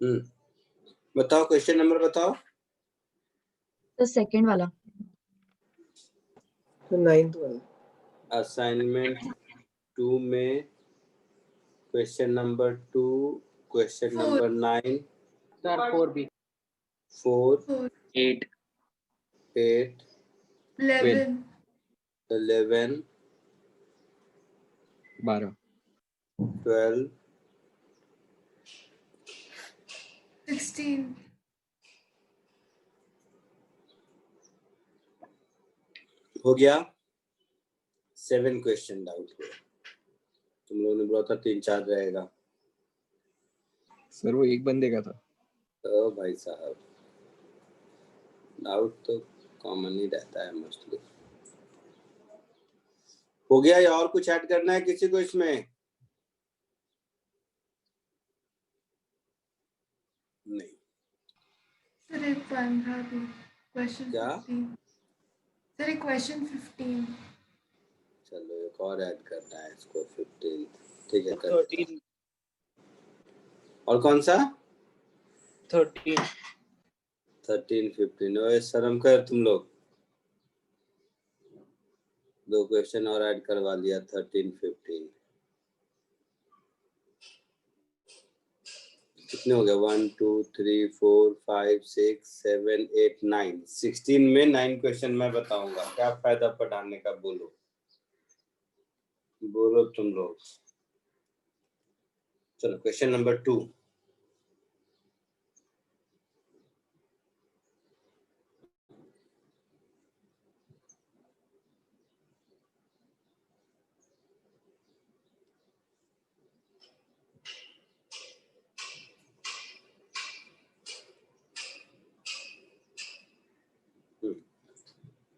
बताओ question number बताओ। तो सेकंड वाला, तो 9th वाला। असाइनमेंट 2 में question number 2, question number 9, sir 4B 4, 8 8, 11, 11, 12 12, 16, हो गया 7 क्वेश्चन डाउट हुए। तुम लोगों ने बोला था 3-4 रहेगा। सर वो एक बंदे का था। तो भाई साहब डाउट तो कॉमन ही रहता है मोस्टली। हो गया या और कुछ ऐड करना है किसी को इसमें? नहीं। सर एक 15 भी, क्वेश्चन क्या? 15, सर एक क्वेश्चन 15। चलो एक और ऐड करना है इसको 15, ठीक है कर देता हूं। और कौन सा? 13 13, 15। ओए शर्म कर तुम लोग, 2 क्वेश्चन और ऐड करवा लिया 13, 15। कितने हो गए? 1, 2, 3, 4, 5, 6, 7, 8, 9। 16 में 9 क्वेश्चन मैं बताऊंगा। क्या फायदा पढ़ाने का? बोलो बोलो तुम लोग। चलो question number 2।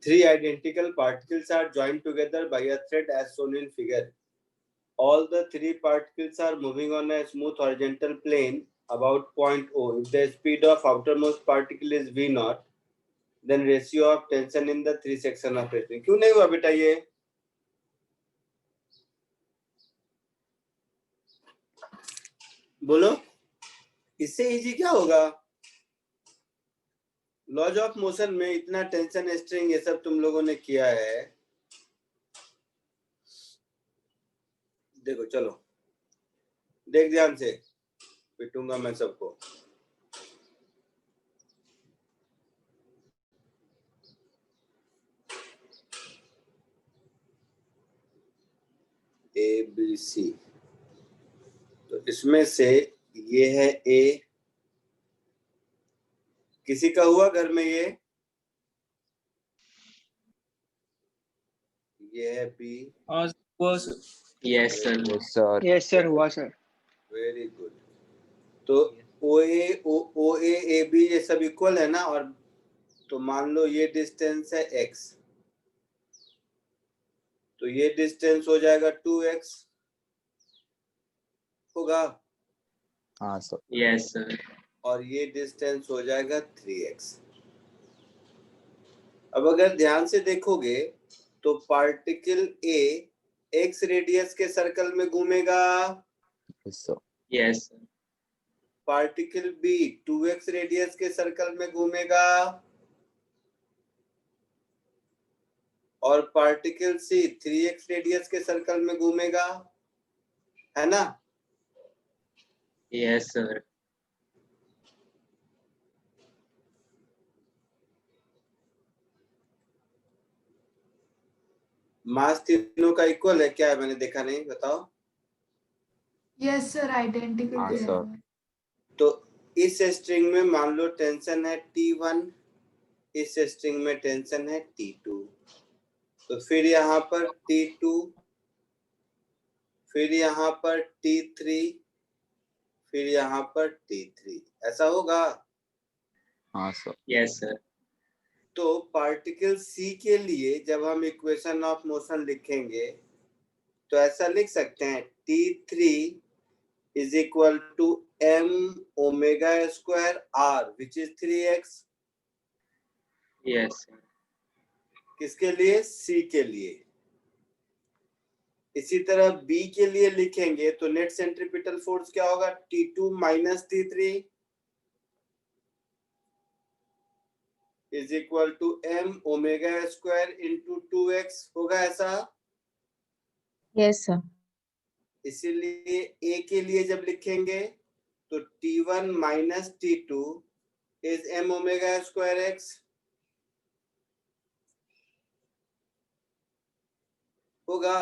Three identical particles are joined together by a thread as shown in figure. All the 3 particles are moving on a smooth horizontal plane about point O. If the speed of outermost particle is V naught, then ratio of tension in the 3 section of string. क्यों नहीं हुआ बेटा ये? बोलो, इससे easy क्या होगा? Laws of motion में इतना टेंशन स्ट्रिंग ये सब तुम लोगों ने किया है। देखो चलो देख ध्यान से, पिटूंगा मैं सबको। ए बी सी, तो इसमें से ये है ए, किसी का हुआ घर में ये है B. Yes sir. Yes sir हुआ सर। Very good. तो ओ ए ए बी ये सब इक्वल है ना? और तो मान लो ये डिस्टेंस है x, तो ये डिस्टेंस हो जाएगा 2x होगा। हाँ सर। Yes sir. और ये डिस्टेंस हो जाएगा 3x। अब अगर ध्यान से देखोगे तो पार्टिकल A x रेडियस के सर्कल में घूमेगा। Yes sir. Yes sir. Particle B 2x radius के सर्कल में घूमेगा। और पार्टिकल C 3x रेडियस के सर्कल में घूमेगा, है ना? Yes sir. मास तीनों का इक्वल है क्या? मैंने देखा नहीं, बताओ। यस सर आइडेंटिकल हाँ दिया सर। हुआ है। तो इस स्ट्रिंग में मान लो टेंशन है T1, इस स्ट्रिंग में टेंशन है T2, तो फिर यहाँ पर T2, फिर यहाँ पर T3, फिर यहाँ पर T3, ऐसा होगा? हाँ सर। Yes sir. तो पार्टिकल C के लिए जब हम इक्वेशन ऑफ मोशन लिखेंगे तो ऐसा लिख सकते हैं T3 is equal to m omega square r which is 3x। Yes sir. किसके लिए? C के लिए। इसी तरह B के लिए लिखेंगे तो नेट सेंट्रीपिटल फोर्स क्या होगा? T2 minus T3 is equal to m omega square into 2x होगा ऐसा। Yes, sir. इसीलिए a के लिए जब लिखेंगे तो t1 minus t2 is m omega square x होगा।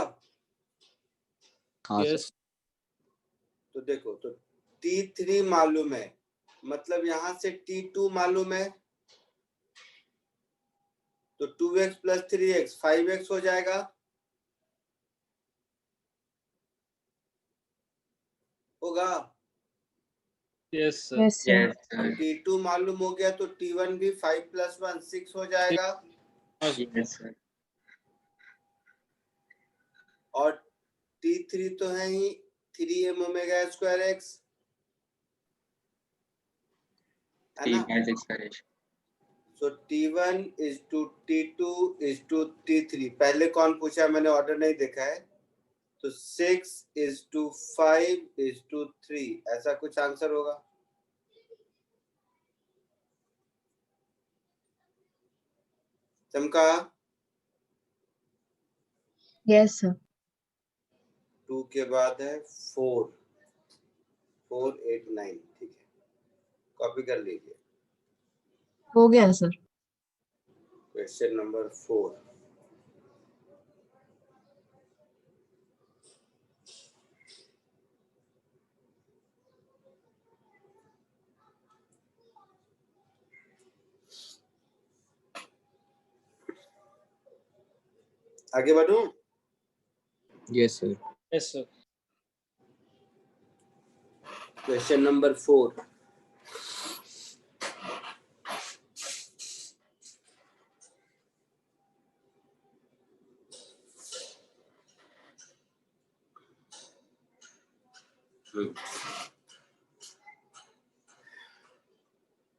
हाँ सर। Yes. तो देखो, तो t3 मालूम है, मतलब यहां से t2 मालूम है, तो 2x प्लस 3x 5x हो जाएगा। होगा। Yes, sir. Yes, sir. Yes, अब sir. t2 मालूम हो गया तो t1 भी 5 प्लस 1 6 हो जाएगा। Yes, sir. और t3 तो है ही 3m ओमेगा स्क्वायर x, है ना। 3 by 6 so t1 is to t2 is to t3। पहले कौन पूछा, मैंने ऑर्डर नहीं देखा है। तो 6 इज टू 5 इज टू 3, ऐसा कुछ आंसर होगा। चमका। Yes, sir. 2 के बाद है 4 4 8 9, ठीक है, कॉपी कर लीजिए। हो गया सर। Question number 4। आगे बढ़ूं। Yes sir. Yes, sir. Question number 4।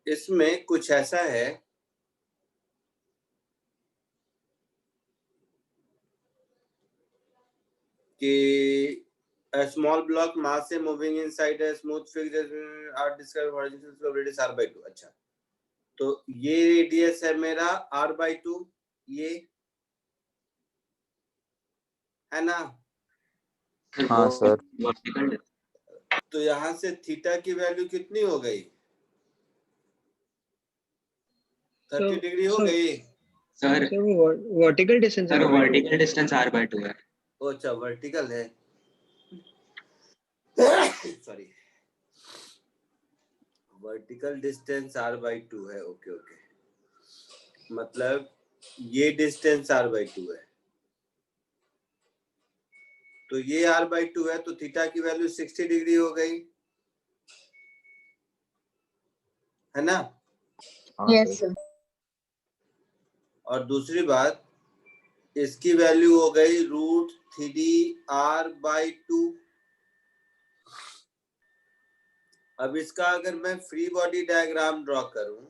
इसमें कुछ ऐसा है कि a small block mass से moving inside a smooth fixed are described horizontal of radius r by 2। अच्छा, तो ये रेडियस है मेरा r by 2, ये है ना। हाँ सर। Vertical. तो यहाँ से थीटा की वैल्यू कितनी हो गई, 30 डिग्री हो गई। Sir, vertical distance sir, vertical distance r by 2 है. ओ अच्छा, वर्टिकल है, sorry, vertical distance r by 2 है। ओके ओके, मतलब ये डिस्टेंस r by 2 है, तो ये r by 2 है, तो थीटा की वैल्यू 60 डिग्री हो गई, है ना। Yes, sir. और दूसरी बात, इसकी वैल्यू हो गई √3r by 2। अब इसका अगर मैं फ्री बॉडी डायग्राम ड्रॉ करूं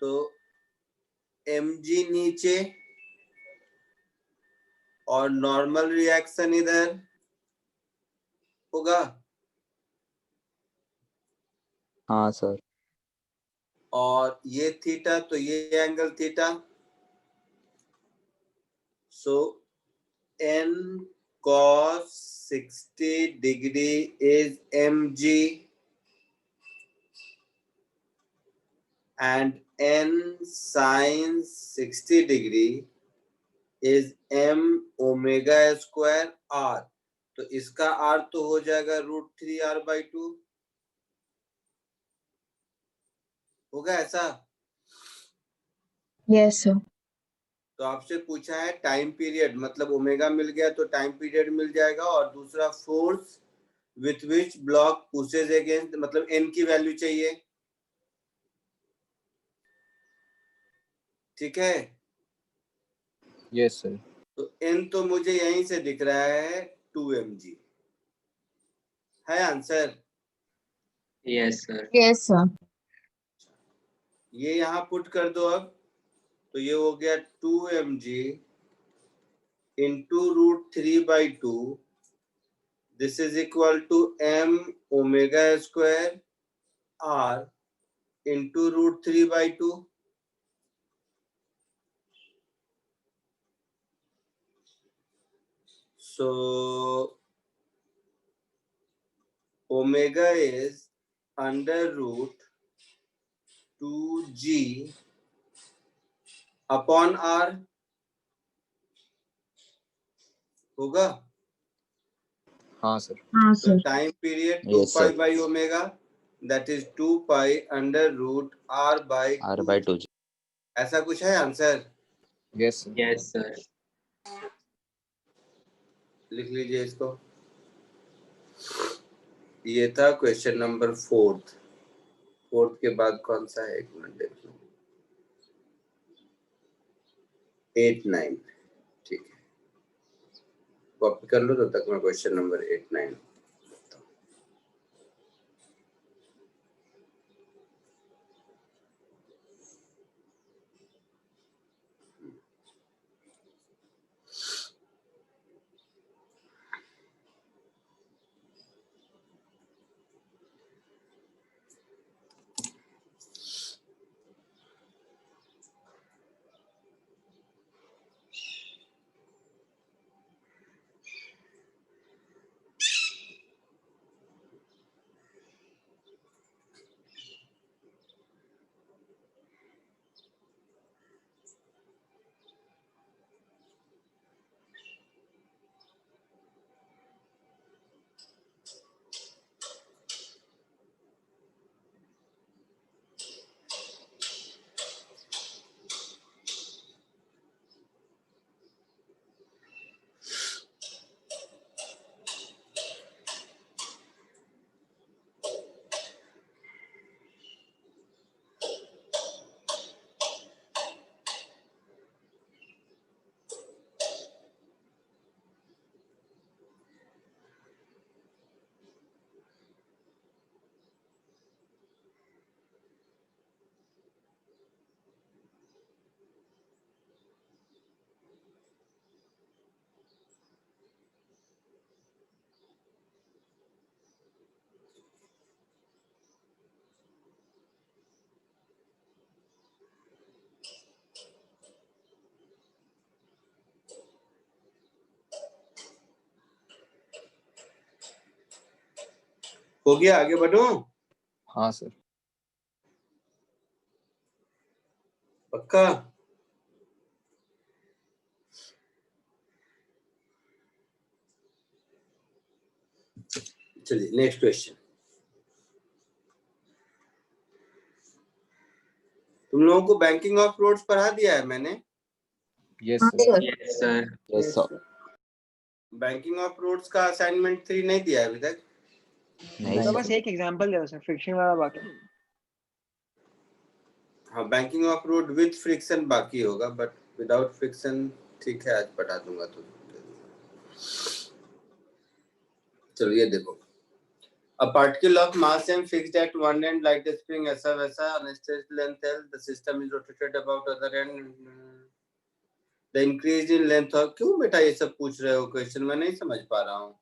तो mg नीचे और नॉर्मल रिएक्शन इधर होगा। हाँ सर। और ये थीटा, तो ये angle theta. So n cos 60 degree is mg and n sin 60 degree is m omega square r। तो इसका r तो हो जाएगा √3r by 2, होगा ऐसा। Yes, sir. तो आपसे पूछा है टाइम पीरियड, मतलब ओमेगा मिल गया तो टाइम पीरियड मिल जाएगा, और दूसरा force with which block pushes against, मतलब n की वैल्यू चाहिए। ठीक है, यस सर। तो n तो मुझे यहीं से दिख रहा है 2mg है answer. Yes, sir. Yes, sir. ये यहाँ पुट कर दो अब, तो ये हो गया 2mg into √3 by 2, this is equal to m omega square r into √3 by 2। So omega is under root 2g upon r होगा. हाँ सर. हाँ So sir. time period 2 Yes, pi sir. by omega, that is 2 pi under root r by R 2. by 2. ऐसा कुछ है answer? Yes, sir. Yes, sir. लिख लीजिए इसको. ये था क्वेश्चन नंबर 4. 4 के बाद कौन सा है? 1 मिनट देख लो. 8, 9. ठीक है, कॉपी कर लो. तब तक मैं क्वेश्चन नंबर 8, 9. हो गया? आगे बढ़ो. हाँ सर. पक्का? चलिए नेक्स्ट क्वेश्चन. तुम लोगों को बैंकिंग ऑफ रोड्स पढ़ा दिया है मैंने. Yes, हाँ sir. Sir. Yes, sir. Yes, sir. Banking of roads का असाइनमेंट 3 नहीं दिया है अभी तक. नहीं तो बस सर. एक एग्जांपल दे सर, फ्रिक्शन वाला बाकी. हाँ, banking of road with friction बाकी होगा, बट विदाउट फ्रिक्शन ठीक है, आज पढ़ा दूंगा. तो चलिए देखो. A particle of mass m fixed at one end like a spring, ऐसा वैसा, on a straight length L, the system is rotated about other end. The increase in length of, क्यों बेटा ये सब पूछ रहे हो क्वेश्चन? मैं नहीं समझ पा रहा हूँ.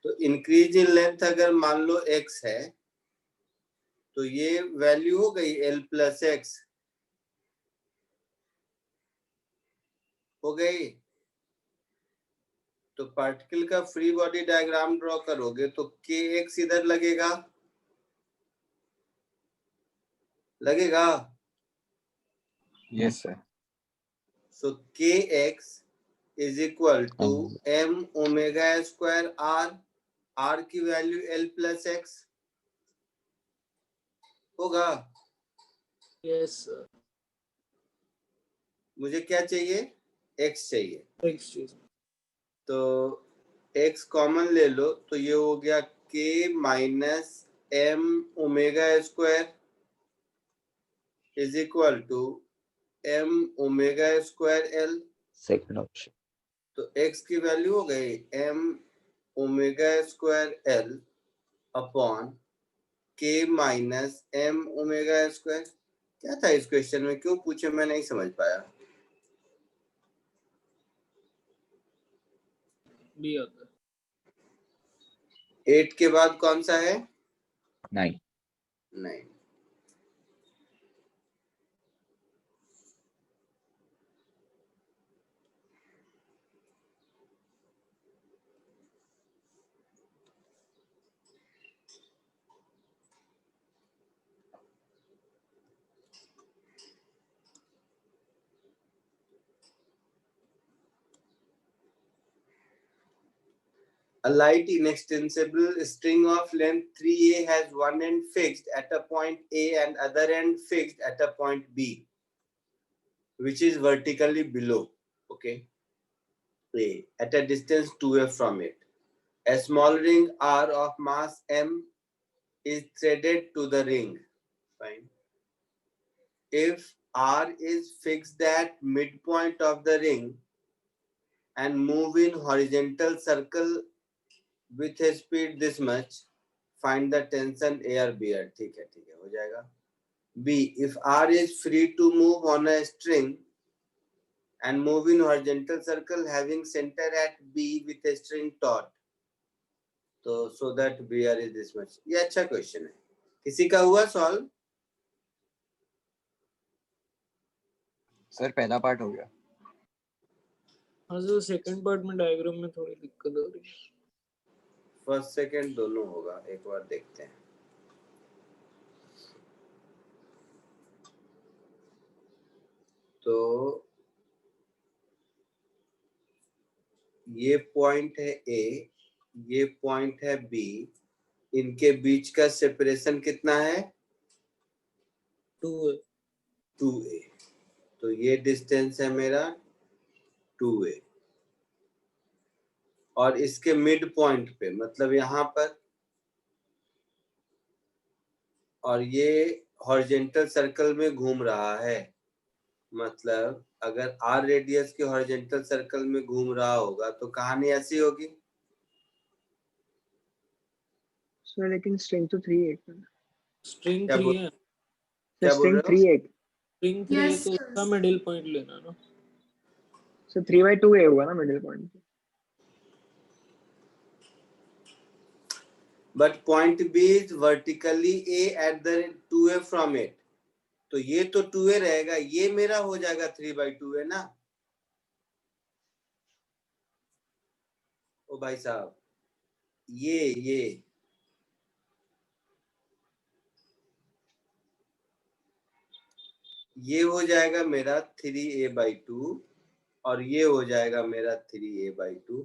तो इंक्रीज इन लेंथ अगर मान लो x है, तो ये वैल्यू हो गई L प्लस एक्स हो गई. तो पार्टिकल का फ्री बॉडी डायग्राम ड्रॉ करोगे तो kx इधर लगेगा. Yes, sir. So kx is equal to m omega square r. r की वैल्यू L प्लस एक्स होगा. Yes, sir. मुझे क्या चाहिए? x चाहिए. Excuse me. तो x कॉमन ले लो, तो ये हो गया k minus m omega square is equal to m omega square l. Second option. तो x की वैल्यू हो गई m omega square l upon k minus m omega square. क्या था इस क्वेश्चन में? क्यों पूछे? मैं नहीं समझ पाया. B होता है. 8 के बाद कौन सा है? 9. 9. A light inextensible string of length 3a has one end fixed at a point A and other end fixed at a point B, which is vertically below, okay, A, at a distance 2a from it. A small ring R of mass m is threaded to the ring. Fine. If R is fixed at midpoint of the ring and move in horizontal circle with a speed this much, find the tension A or B. ठीक है हो जाएगा. B, if R is free to move on a string and move in horizontal circle having center at B with a string taut, so that BR is this much. ये अच्छा question है. किसी का हुआ सॉल्व? सर पहला part हो गया. हाँ सर, सेकंड पार्ट में डायग्राम में थोड़ी दिक्कत हो रही है. फर्स्ट सेकंड दोनों होगा, एक बार देखते हैं. तो ये पॉइंट है A, ये पॉइंट है B, इनके बीच का सेपरेशन कितना है? 2a. 2a. तो ये डिस्टेंस है मेरा 2a, और इसके मिड पॉइंट पे मतलब यहाँ पर, और ये हॉरिजॉन्टल सर्कल में घूम रहा है. मतलब अगर r रेडियस के हॉरिजॉन्टल सर्कल में घूम रहा होगा तो कहानी ऐसी होगी. सर लेकिन स्ट्रिंग तो 3/8 है. स्ट्रिंग क्या 3 बोल- है. क्या बोल स्ट्रिंग रहे हो? 3/8. स्ट्रिंग 3 है Yes, तो sir. उसका मिडिल पॉइंट लेना ना. सर 3/2a होगा ना middle point. But point B is vertically A at the 2a from it. तो ये तो 2a रहेगा, ये मेरा हो जाएगा 3/2 है ना. ओ भाई साहब, ये हो जाएगा मेरा 3a/2 और ये हो जाएगा मेरा 3a/2,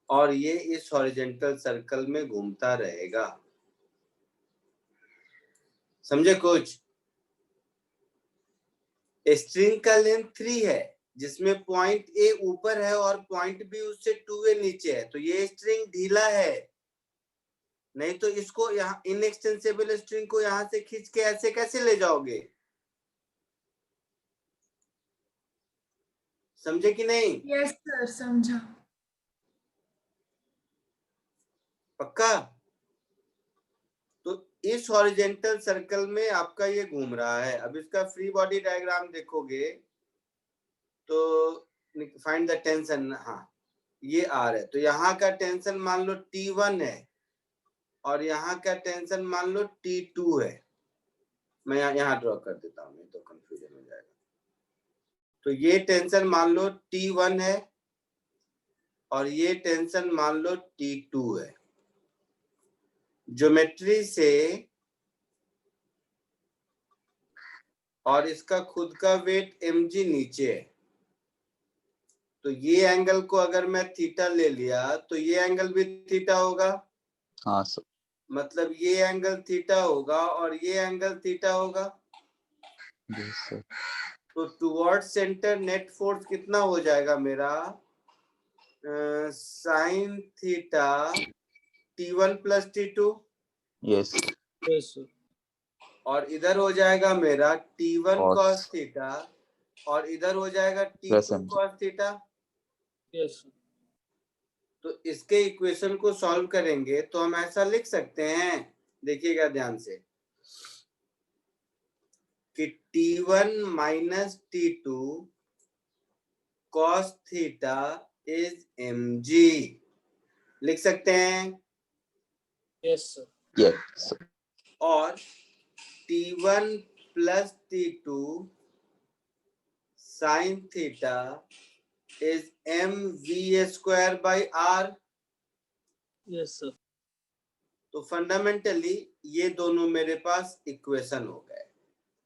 और ये इस हॉरिजॉन्टल सर्कल में घूमता रहेगा. समझे कुछ? स्ट्रिंग का लेंथ 3 है जिसमें पॉइंट A ऊपर है और पॉइंट B उससे 2a नीचे है, तो ये स्ट्रिंग ढीला है. नहीं तो इसको यहाँ इनएक्सटेंसिबल स्ट्रिंग को यहाँ से खींच के ऐसे कैसे ले जाओगे? समझे कि नहीं? Yes, sir. समझा. पक्का? तो इस हॉरिजॉन्टल सर्कल में आपका ये घूम रहा है. अब इसका फ्री बॉडी डायग्राम देखोगे तो फाइंड द टेंशन. हाँ, ये R है तो यहाँ का टेंशन मान लो T1 है और यहाँ का टेंशन मान लो T2 है. मैं यहाँ ड्रॉ कर देता हूँ, नहीं तो कंफ्यूजन हो जाएगा. तो ये टेंशन मान लो T1 है और ये टेंशन मान लो T2 है. ज्योमेट्री से और इसका खुद का वेट mg नीचे है, तो ये एंगल को अगर मैं थीटा ले लिया तो ये एंगल भी थीटा होगा. हाँ सर. मतलब ये एंगल थीटा होगा और ये एंगल थीटा होगा. Yes sir. तो टुवर्ड सेंटर नेट फोर्स कितना हो जाएगा मेरा? Sine theta T1 plus T2, yes. Yes sir. और इधर हो जाएगा मेरा T1 Cos. cos थीटा और इधर हो जाएगा Plus T2 mg. cos theta. Yes sir. तो इसके इक्वेशन को सॉल्व करेंगे तो हम ऐसा लिख सकते हैं, देखिएगा ध्यान से, कि T1 minus T2 cos theta is mg. लिख सकते हैं. Yes sir. यस. और T1 plus T2 sin theta is mv²/r. Yes sir. तो फंडामेंटली ये दोनों मेरे पास इक्वेशन हो गए.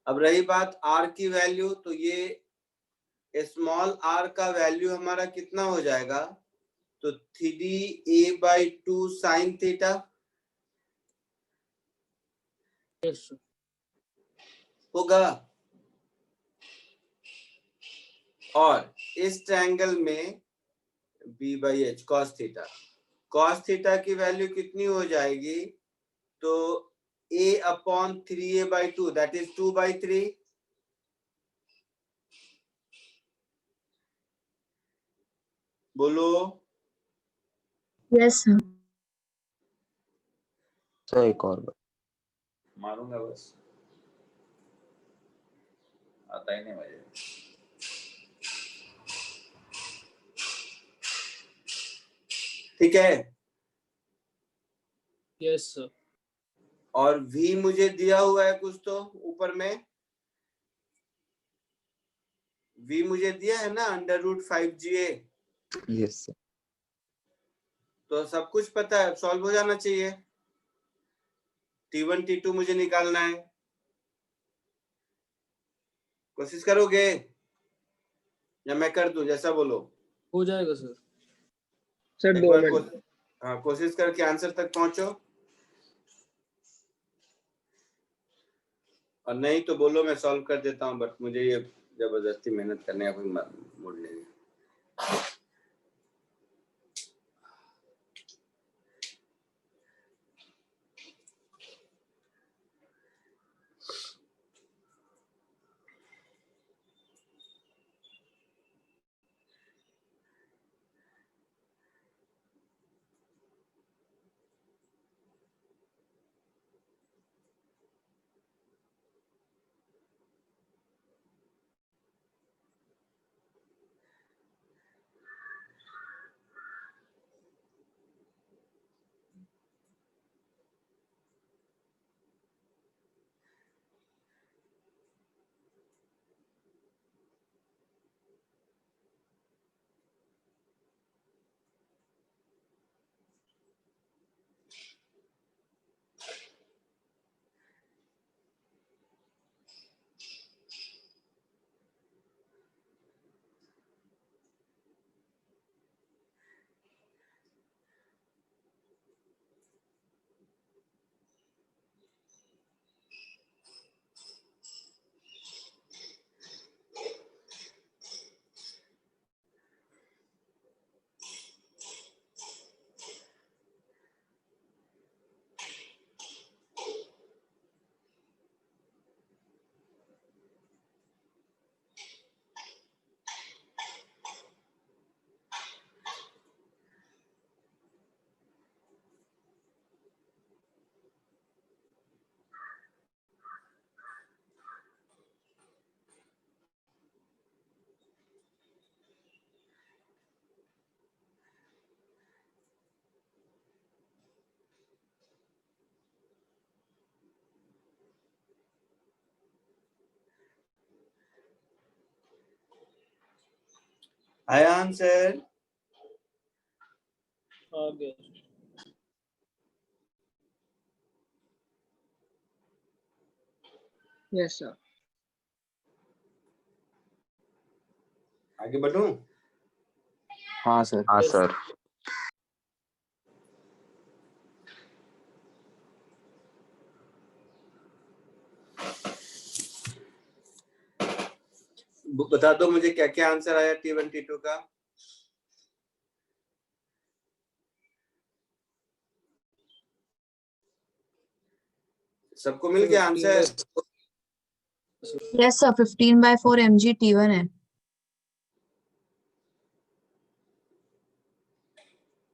अब रही बात r की वैल्यू, तो ये स्मॉल r का वैल्यू हमारा कितना हो जाएगा? तो 3a/2 sin theta yes sir. होगा। और इस ट्रायंगल में b/h cos theta, cos theta की वैल्यू कितनी हो जाएगी? तो a/3a/2 दैट इज 2/3। बोलो। Yes, sir. सर एक और बार। मारूंगा बस, आता ही नहीं मुझे। ठीक है। Yes sir. और v मुझे दिया हुआ है कुछ तो ऊपर में, v मुझे दिया है ना √5ga। Yes sir. तो सब कुछ पता है, सॉल्व हो जाना चाहिए। t1 t2 मुझे निकालना है। कोशिश करोगे या मैं कर दूं? जैसा बोलो। हो जाएगा सर। सर एक 2 बार मिनट। हाँ, कोशिश करके आंसर तक पहुंचो, और नहीं तो बोलो मैं सॉल्व कर देता हूँ, बट मुझे ये जबरदस्ती मेहनत करने का कोई मूड नहीं है। आया आंसर? आ गया। Yes sir. आगे बढ़ूं? हाँ सर। हाँ Yes, सर। बता दो मुझे क्या क्या आंसर आया t1 t2 का। सबको मिल गया answer? Yes, sir. 15/4 mg T1 है।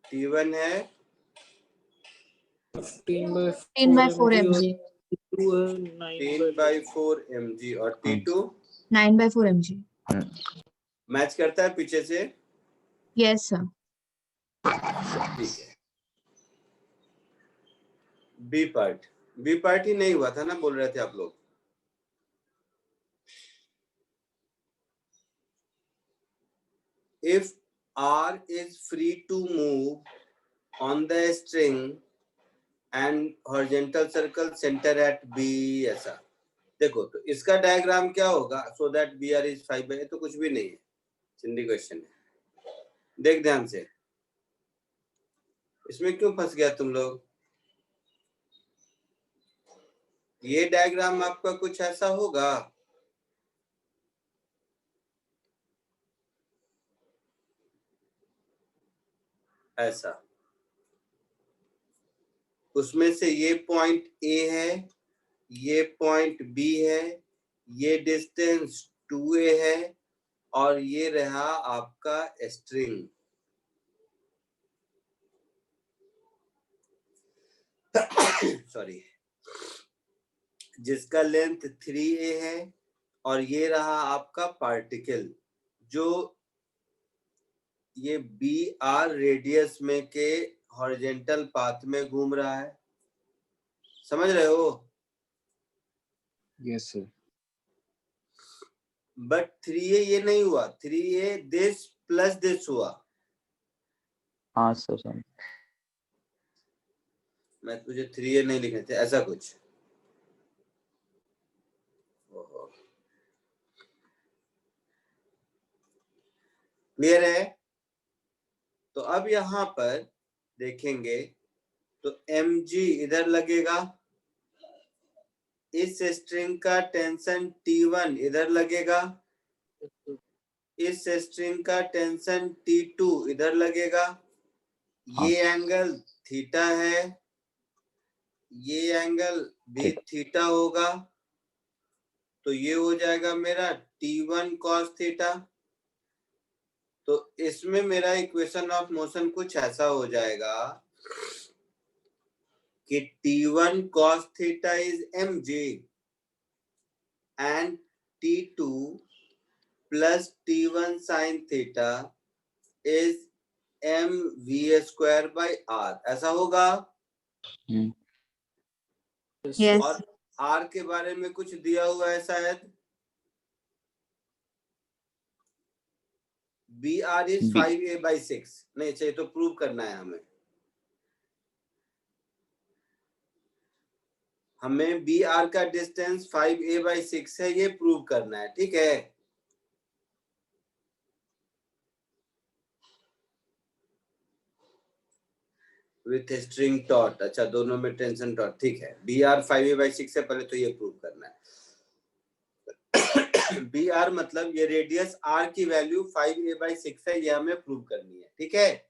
t1 है 15/4 mg। 10/4 mg और t2 9/4 mg। मैच करता है पीछे से। Yes, sir. ठीक है। बी पार्ट ही नहीं हुआ था ना, बोल रहे थे आप लोग। If R is free to move on the string and horizontal circle center at B, ऐसा देखो। तो इसका डायग्राम क्या होगा? so that BR is 5/, तो कुछ भी नहीं है। चिंदी क्वेश्चन है, देख ध्यान से। इसमें क्यों फंस गया तुम लोग? ये डायग्राम आपका कुछ ऐसा होगा, ऐसा। उसमें से ये पॉइंट ए है, ये पॉइंट बी है, ये डिस्टेंस 2a है, और ये रहा आपका स्ट्रिंग। सॉरी, जिसका लेंथ 3a है, और ये रहा आपका पार्टिकल जो ये बी आर रेडियस में के हॉरिजेंटल पाथ में घूम रहा है। समझ रहे हो? Yes, sir. बट 3a ये नहीं हुआ, 3a दिस प्लस दिस हुआ। हाँ सर, समझ। मैं तुझे 3a नहीं लिखने थे, ऐसा कुछ। क्लियर है? तो अब यहाँ पर देखेंगे तो mg इधर लगेगा, इस स्ट्रिंग का टेंशन T1 इधर लगेगा, इस स्ट्रिंग का टेंशन T2 इधर लगेगा। ये एंगल थीटा है, ये एंगल भी थीटा होगा, तो ये हो जाएगा मेरा T1 cos थीटा। तो इसमें मेरा इक्वेशन ऑफ मोशन कुछ ऐसा हो जाएगा कि T1 cos theta is mg and T2 plus T1 sin theta is mv square bye r। ऐसा होगा? Yes. और r के बारे में कुछ दिया हुआ है शायद। B R is 5a/6। नहीं चाहिए तो प्रूव करना है हमें बी आर का डिस्टेंस 5a/6 है, ये प्रूव करना है। ठीक है, विथ स्ट्रिंग टॉट। अच्छा, दोनों में टेंशन टॉट। ठीक है, बी आर 5a/6 है, पहले तो ये प्रूव करना है। बी आर मतलब ये रेडियस आर की वैल्यू 5a/6 है, ये हमें प्रूव करनी है। ठीक है,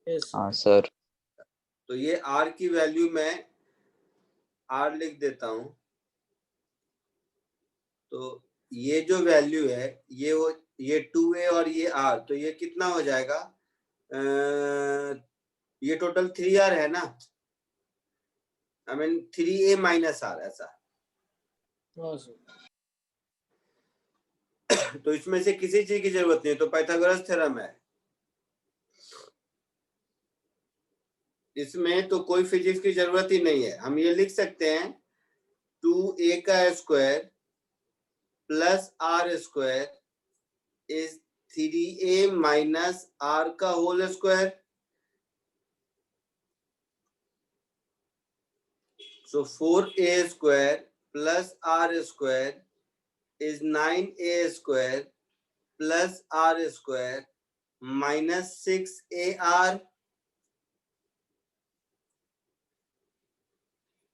Yes. हाँ सर। तो ये आर की वैल्यू मैं आर लिख देता हूं। तो ये जो वैल्यू है ये 2a और ये r, तो ये कितना हो जाएगा? ये टोटल 3r है ना, I mean 3a minus r, ऐसा। हाँ सर। तो इसमें से किसी चीज की जरूरत नहीं है, तो पाइथागोरस थ्योरम है। इसमें तो कोई फिजिक्स की जरूरत ही नहीं है। हम ये लिख सकते हैं 2a का square plus r square is 3a minus r का whole square. So 4a square plus r square is 9a square plus r square minus 6ar.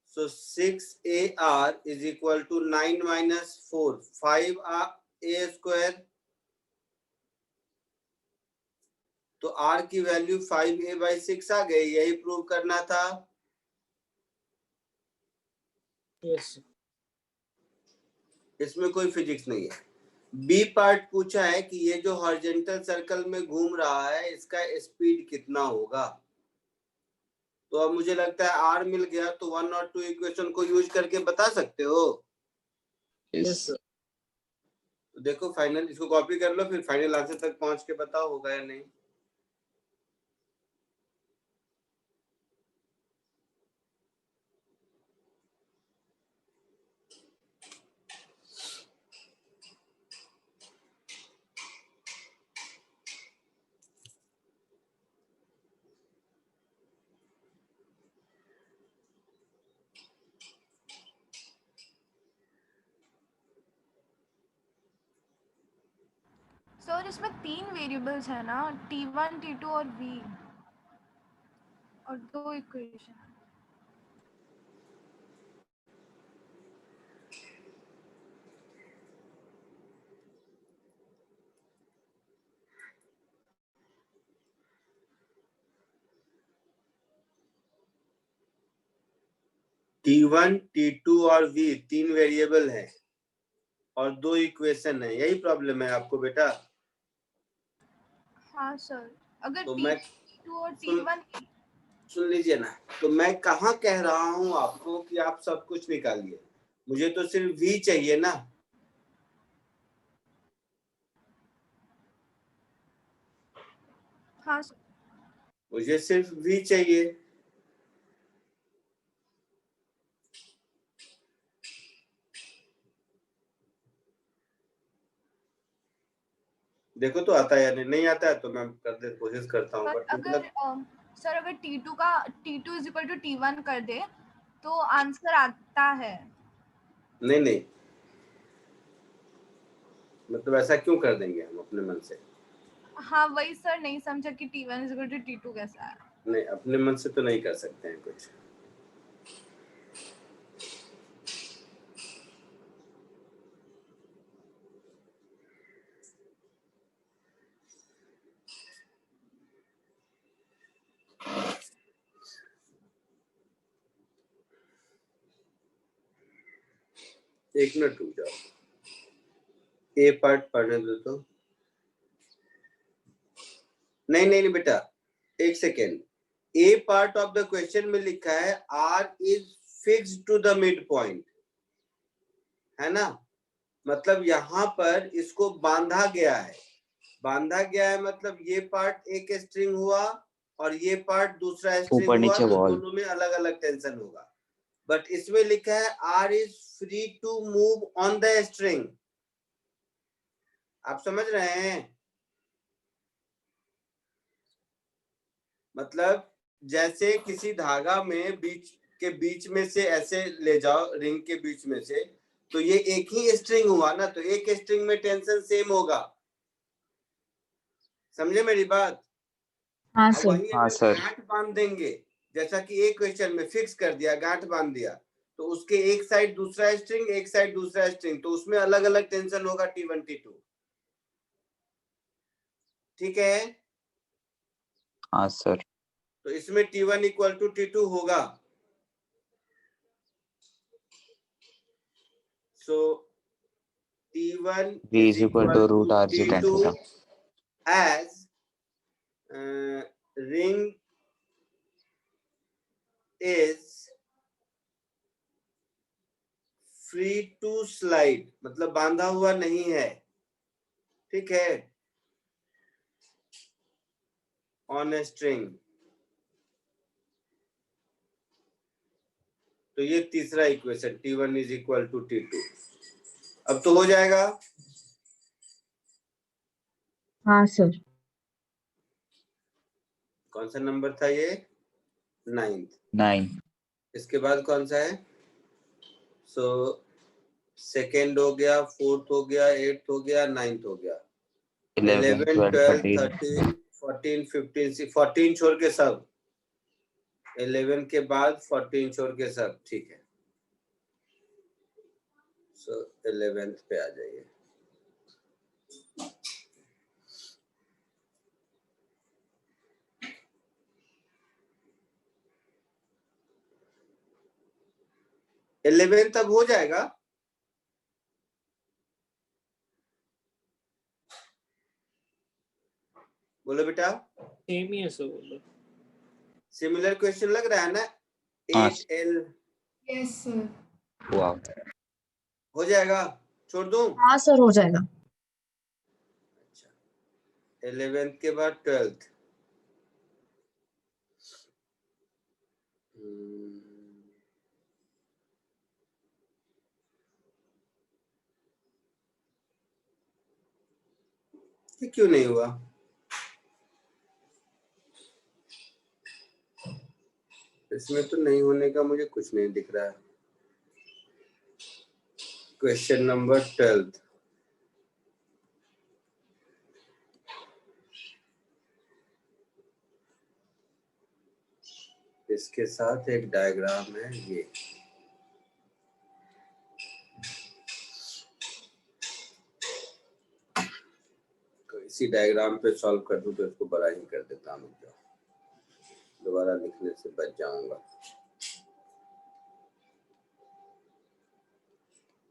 So 6ar is equal to 9 minus 4, 5a square. तो r की value 5a/6 आ गई, यही prove करना था। Yes. इसमें कोई physics नहीं है। बी पार्ट पूछा है कि ये जो हॉरिजॉन्टल सर्कल में घूम रहा है इसका स्पीड कितना होगा। तो अब मुझे लगता है आर मिल गया, तो 1 और 2 इक्वेशन को यूज करके बता सकते हो। Yes sir. तो देखो फाइनल, इसको कॉपी कर लो, फिर फाइनल आंसर तक पहुंच के बताओ होगा या नहीं। सर इसमें 3 वेरिएबल्स है ना, T1, T2 और V, और 2 इक्वेशन। T1, T2 और V 3 वेरिएबल है और 2 इक्वेशन है, यही प्रॉब्लम है आपको बेटा? हाँ सर, अगर तो T2 और T1 सुन लीजिए ना, तो मैं कहाँ कह रहा हूँ आपको कि आप सब कुछ निकालिए, मुझे तो सिर्फ V चाहिए ना। हाँ सर, मुझे सिर्फ V चाहिए। देखो तो आता है या नहीं आता है, तो मैं करने की कोशिश करता हूँ, पर बट अगर मतलब सर अगर T2 is equal to T1 कर दे तो आंसर आता है। नहीं, मतलब ऐसा क्यों कर देंगे हम अपने मन से? हाँ वही सर नहीं समझा कि T1 is equal to T2 कैसा है। नहीं, अपने मन से तो नहीं कर सकते हैं कुछ। एक मिनट रुक जाओ, ए पार्ट पढ़ने दो तो। नहीं बेटा, एक second. A part of the question में लिखा है R is fixed to the mid point, है ना? मतलब यहाँ पर इसको बांधा गया है। बांधा गया है मतलब ये पार्ट एक स्ट्रिंग हुआ और ये पार्ट दूसरा स्ट्रिंग ऊपर हुआ, नीचे तो वॉल। दोनों में अलग अलग टेंशन होगा। बट इसमें लिखा है R is free to move on the string. आप समझ रहे हैं? मतलब जैसे किसी धागा में बीच में से ऐसे ले जाओ, रिंग के बीच में से, तो ये एक ही स्ट्रिंग हुआ ना, तो एक स्ट्रिंग में टेंशन सेम होगा। समझे मेरी बात? हाँ और सर। वहीं हाँ अगर सर। गांठ बांध देंगे, जैसा कि एक क्वेश्चन में फिक्स कर दिया, गांठ बांध दिया, तो उसके एक साइड दूसरा स्ट्रिंग, एक साइड दूसरा स्ट्रिंग, तो उसमें अलग अलग टेंशन होगा T1 T2। ठीक है? हाँ सर। तो इसमें T1 इक्वल टू T2 होगा। सो T1 V is is equal equal to to root RG tan T2 theta. as ring is free to slide, मतलब बांधा हुआ नहीं है। ठीक है? On string. तो ये तीसरा equation T1 is equal to T2। अब तो हो जाएगा। हाँ सर। कौन सा नंबर था ये? 9th। 9. इसके बाद कौन सा है? सो सेकेंड हो गया, 4th हो गया, 8th हो गया, 9th हो गया। 11, 12, 13. 13, 14, 15, 14 छोड़ के सब। 11 के बाद 14 छोड़ के सब। ठीक है, सो 11th पे आ जाइए। इलेवेंथ अब हो जाएगा। बोलो बेटा। सेम ही है सर बोलो। सिमिलर क्वेश्चन लग रहा है ना? हाँ। 8L yes sir. वाह। हो जाएगा? छोड़ दूं? हाँ सर हो जाएगा। अच्छा, 11th के बाद 12th। ये क्यों नहीं हुआ? इसमें तो नहीं होने का मुझे कुछ नहीं दिख रहा है। Question number 12। इसके साथ एक डायग्राम है ये। तो इसी डायग्राम पे सॉल्व कर दूं तो इसको बड़ा ही कर देता हूँ, दोबारा लिखने से बच जाऊंगा।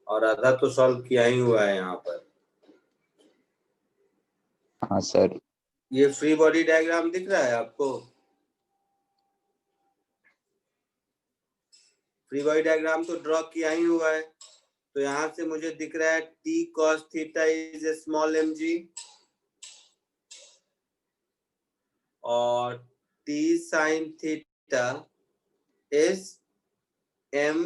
और आधा तो सॉल्व किया ही हुआ है यहाँ पर। हाँ सर। ये फ्री बॉडी डायग्राम दिख रहा है आपको? फ्री बॉडी डायग्राम तो ड्रॉ किया ही हुआ है। तो यहाँ से मुझे दिख रहा है t cos theta is a small mg और t sin theta is m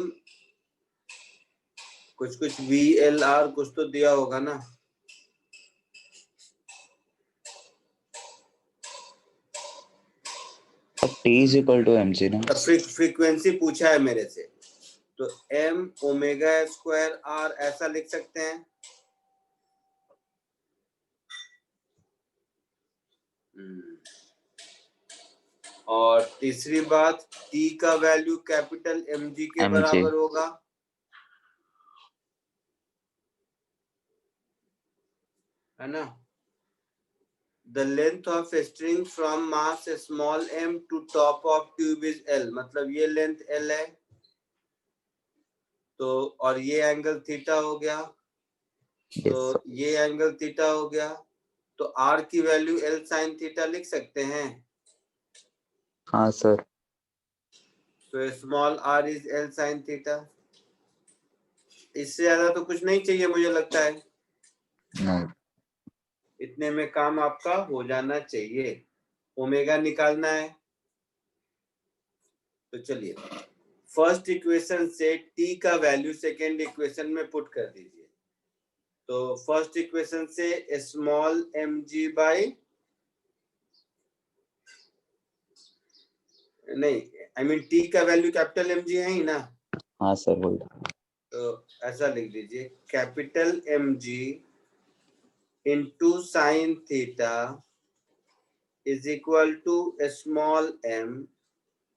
कुछ VLR कुछ तो दिया होगा ना। T is equal to mg ना। फ्रीक्वेंसी पूछा है मेरे से, तो m ओमेगा स्क्वायर r ऐसा लिख सकते हैं। और तीसरी बात, t का वैल्यू कैपिटल mg के बराबर होगा। है ना? The length of a string from mass small m to top of tube is L, मतलब ये लेंथ L है। तो और ये एंगल थीटा हो गया, तो ये एंगल थीटा हो गया। तो R की वैल्यू L sin थीटा लिख सकते हैं। हाँ सर। तो small r is L sin theta. इससे ज्यादा तो कुछ नहीं चाहिए मुझे लगता है। नहीं। इतने में काम आपका हो जाना चाहिए। ओमेगा निकालना है। तो चलिए फर्स्ट इक्वेशन से t का वैल्यू सेकेंड इक्वेशन में पुट कर दीजिए। तो फर्स्ट इक्वेशन से स्मॉल mg बाई नहीं आई मीन t का वैल्यू कैपिटल mg है ही ना। हाँ सर वही। तो ऐसा लिख दीजिए capital mg into sine theta is equal to small m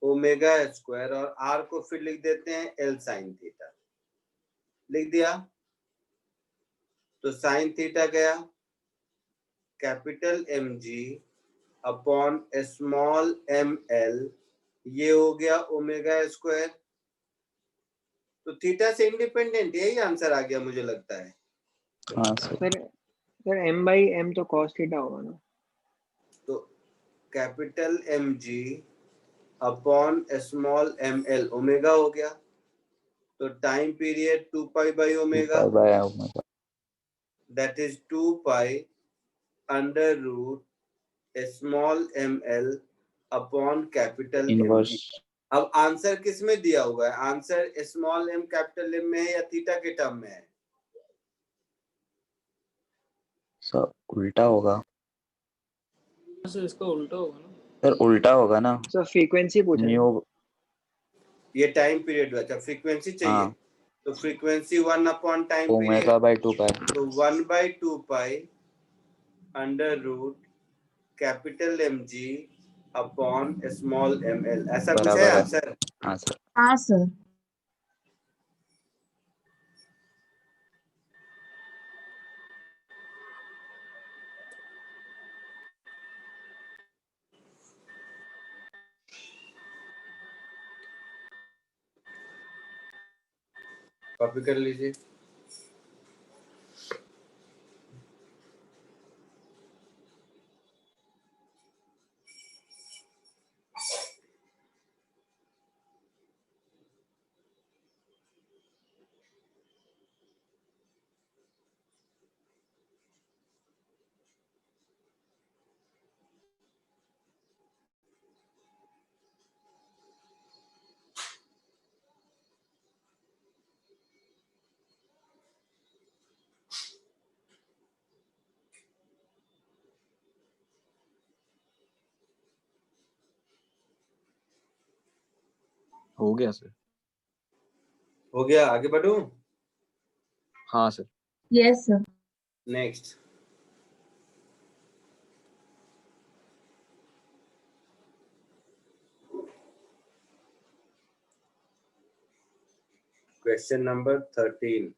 omega square और r को फिर लिख देते हैं L साइन थीटा। लिख दिया। तो साइन थीटा गया capital mg upon small ml, ये हो गया ओमेगा स्क्वायर। तो थीटा से इंडिपेंडेंट यही आंसर आ गया मुझे लगता है। हाँ सर। सर m by m तो cos थीटा होगा ना। तो capital mg upon small ml omega हो गया। तो time period 2 pi by omega, that is 2 pi under root small ml upon capital inverse. mg। अब आंसर किस में दिया हुआ है? Answer small m capital m में है या थीटा के टर्म में है? सर उल्टा होगा। सर इसका उल्टा होगा ना। सर उल्टा होगा ना। सर फ्रीक्वेंसी पूछा है। न्यू। ये टाइम पीरियड हुआ था, फ्रीक्वेंसी चाहिए। हाँ। तो frequency 1 upon time omega by 2 pi. तो 1 by 2 pi under root capital mg upon small ml, ऐसा कुछ है बराबर है। आंसर? हाँ सर। हाँ सर। कॉपी कर लीजिए। हो गया सर। हो गया, आगे बढ़ूं? हाँ sir. Yes sir. Next Question number 13.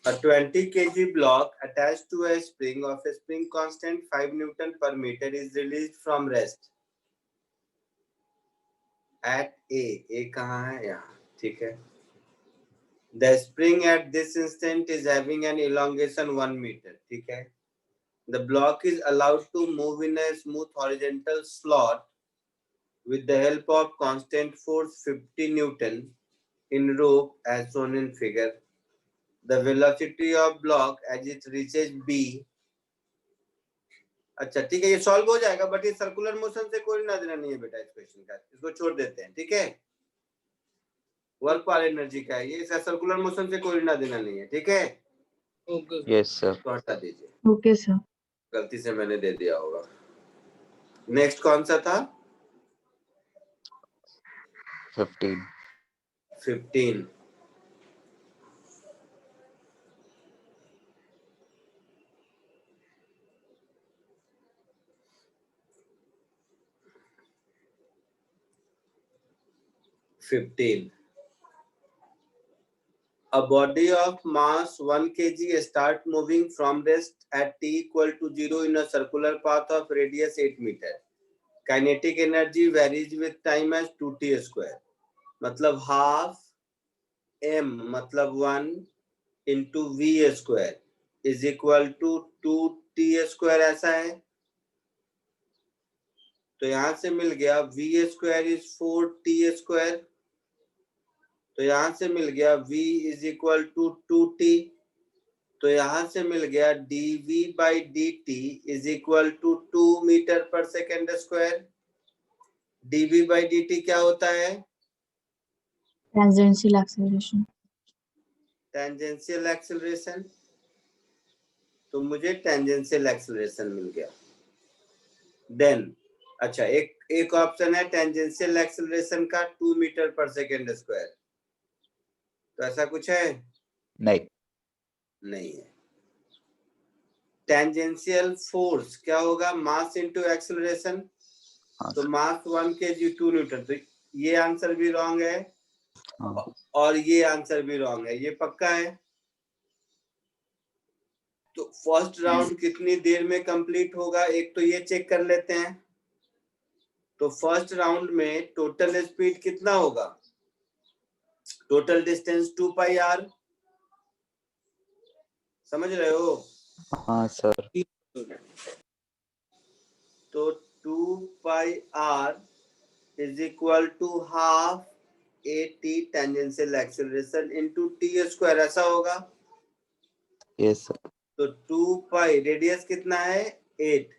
A 20 kg block attached to a spring of a spring constant 5 Newton per meter is released from rest at A. A कहाँ है? यहाँ. ठीक है. The spring at this instant is having an elongation 1 meter. ठीक है. The block is allowed to move in a smooth horizontal slot with the help of constant force 50 Newton in rope as shown in figure. The velocity of block as it reaches B. अच्छा ठीक है, ये solve हो जाएगा, but ये circular motion से कोई ना देना नहीं है बेटा इस क्वेश्चन का, इसको छोड़ देते हैं. ठीक है, वर्क पर एनर्जी का है ये, इसका सर्कुलर मोशन से कोई ना देना नहीं है. ठीक है, ओके यस सर. तो हटा दीजिए, ओके सर. गलती से मैंने दे दिया होगा. नेक्स्ट कौन सा था? 15. 15. A body of mass 1 kg start moving from rest at t equal to 0 in a circular path of radius 8 meter. Kinetic energy varies with time as 2t square. मतलब half m मतलब 1 into v square is equal to 2t square. ऐसा है, तो यहां से मिल गया v square is 4t square. तो यहां से मिल गया v is equal to 2t. तो यहां से मिल गया dv by dt is equal to 2 meter per second square. dv by dt क्या होता है? Tangential acceleration. Tangential acceleration. तो मुझे टेंजेंशियल एक्सेलरेशन मिल गया. देन अच्छा, एक ऑप्शन है टेंजेंशियल एक्सेलरेशन का 2 मीटर पर सेकेंड स्क्वायर. तो ऐसा कुछ है? नहीं. नहीं है. टेंजेंशियल फोर्स क्या होगा? Mass into acceleration. हाँ तो सर. मास 1 kg 2 न्यूटन. तो ये आंसर भी रॉन्ग है हाँ. और ये आंसर भी रॉन्ग है. ये पक्का है. तो फर्स्ट राउंड कितनी देर में कंप्लीट होगा, एक तो ये चेक कर लेते हैं. तो फर्स्ट राउंड में टोटल स्पीड कितना होगा? Total distance 2 pi R. समझ रहे हो? हाँ सर. तो 2 pi R is equal to half AT tangential acceleration into t square. ऐसा होगा. Yes sir. तो 2 पाई रेडियस कितना है? 8.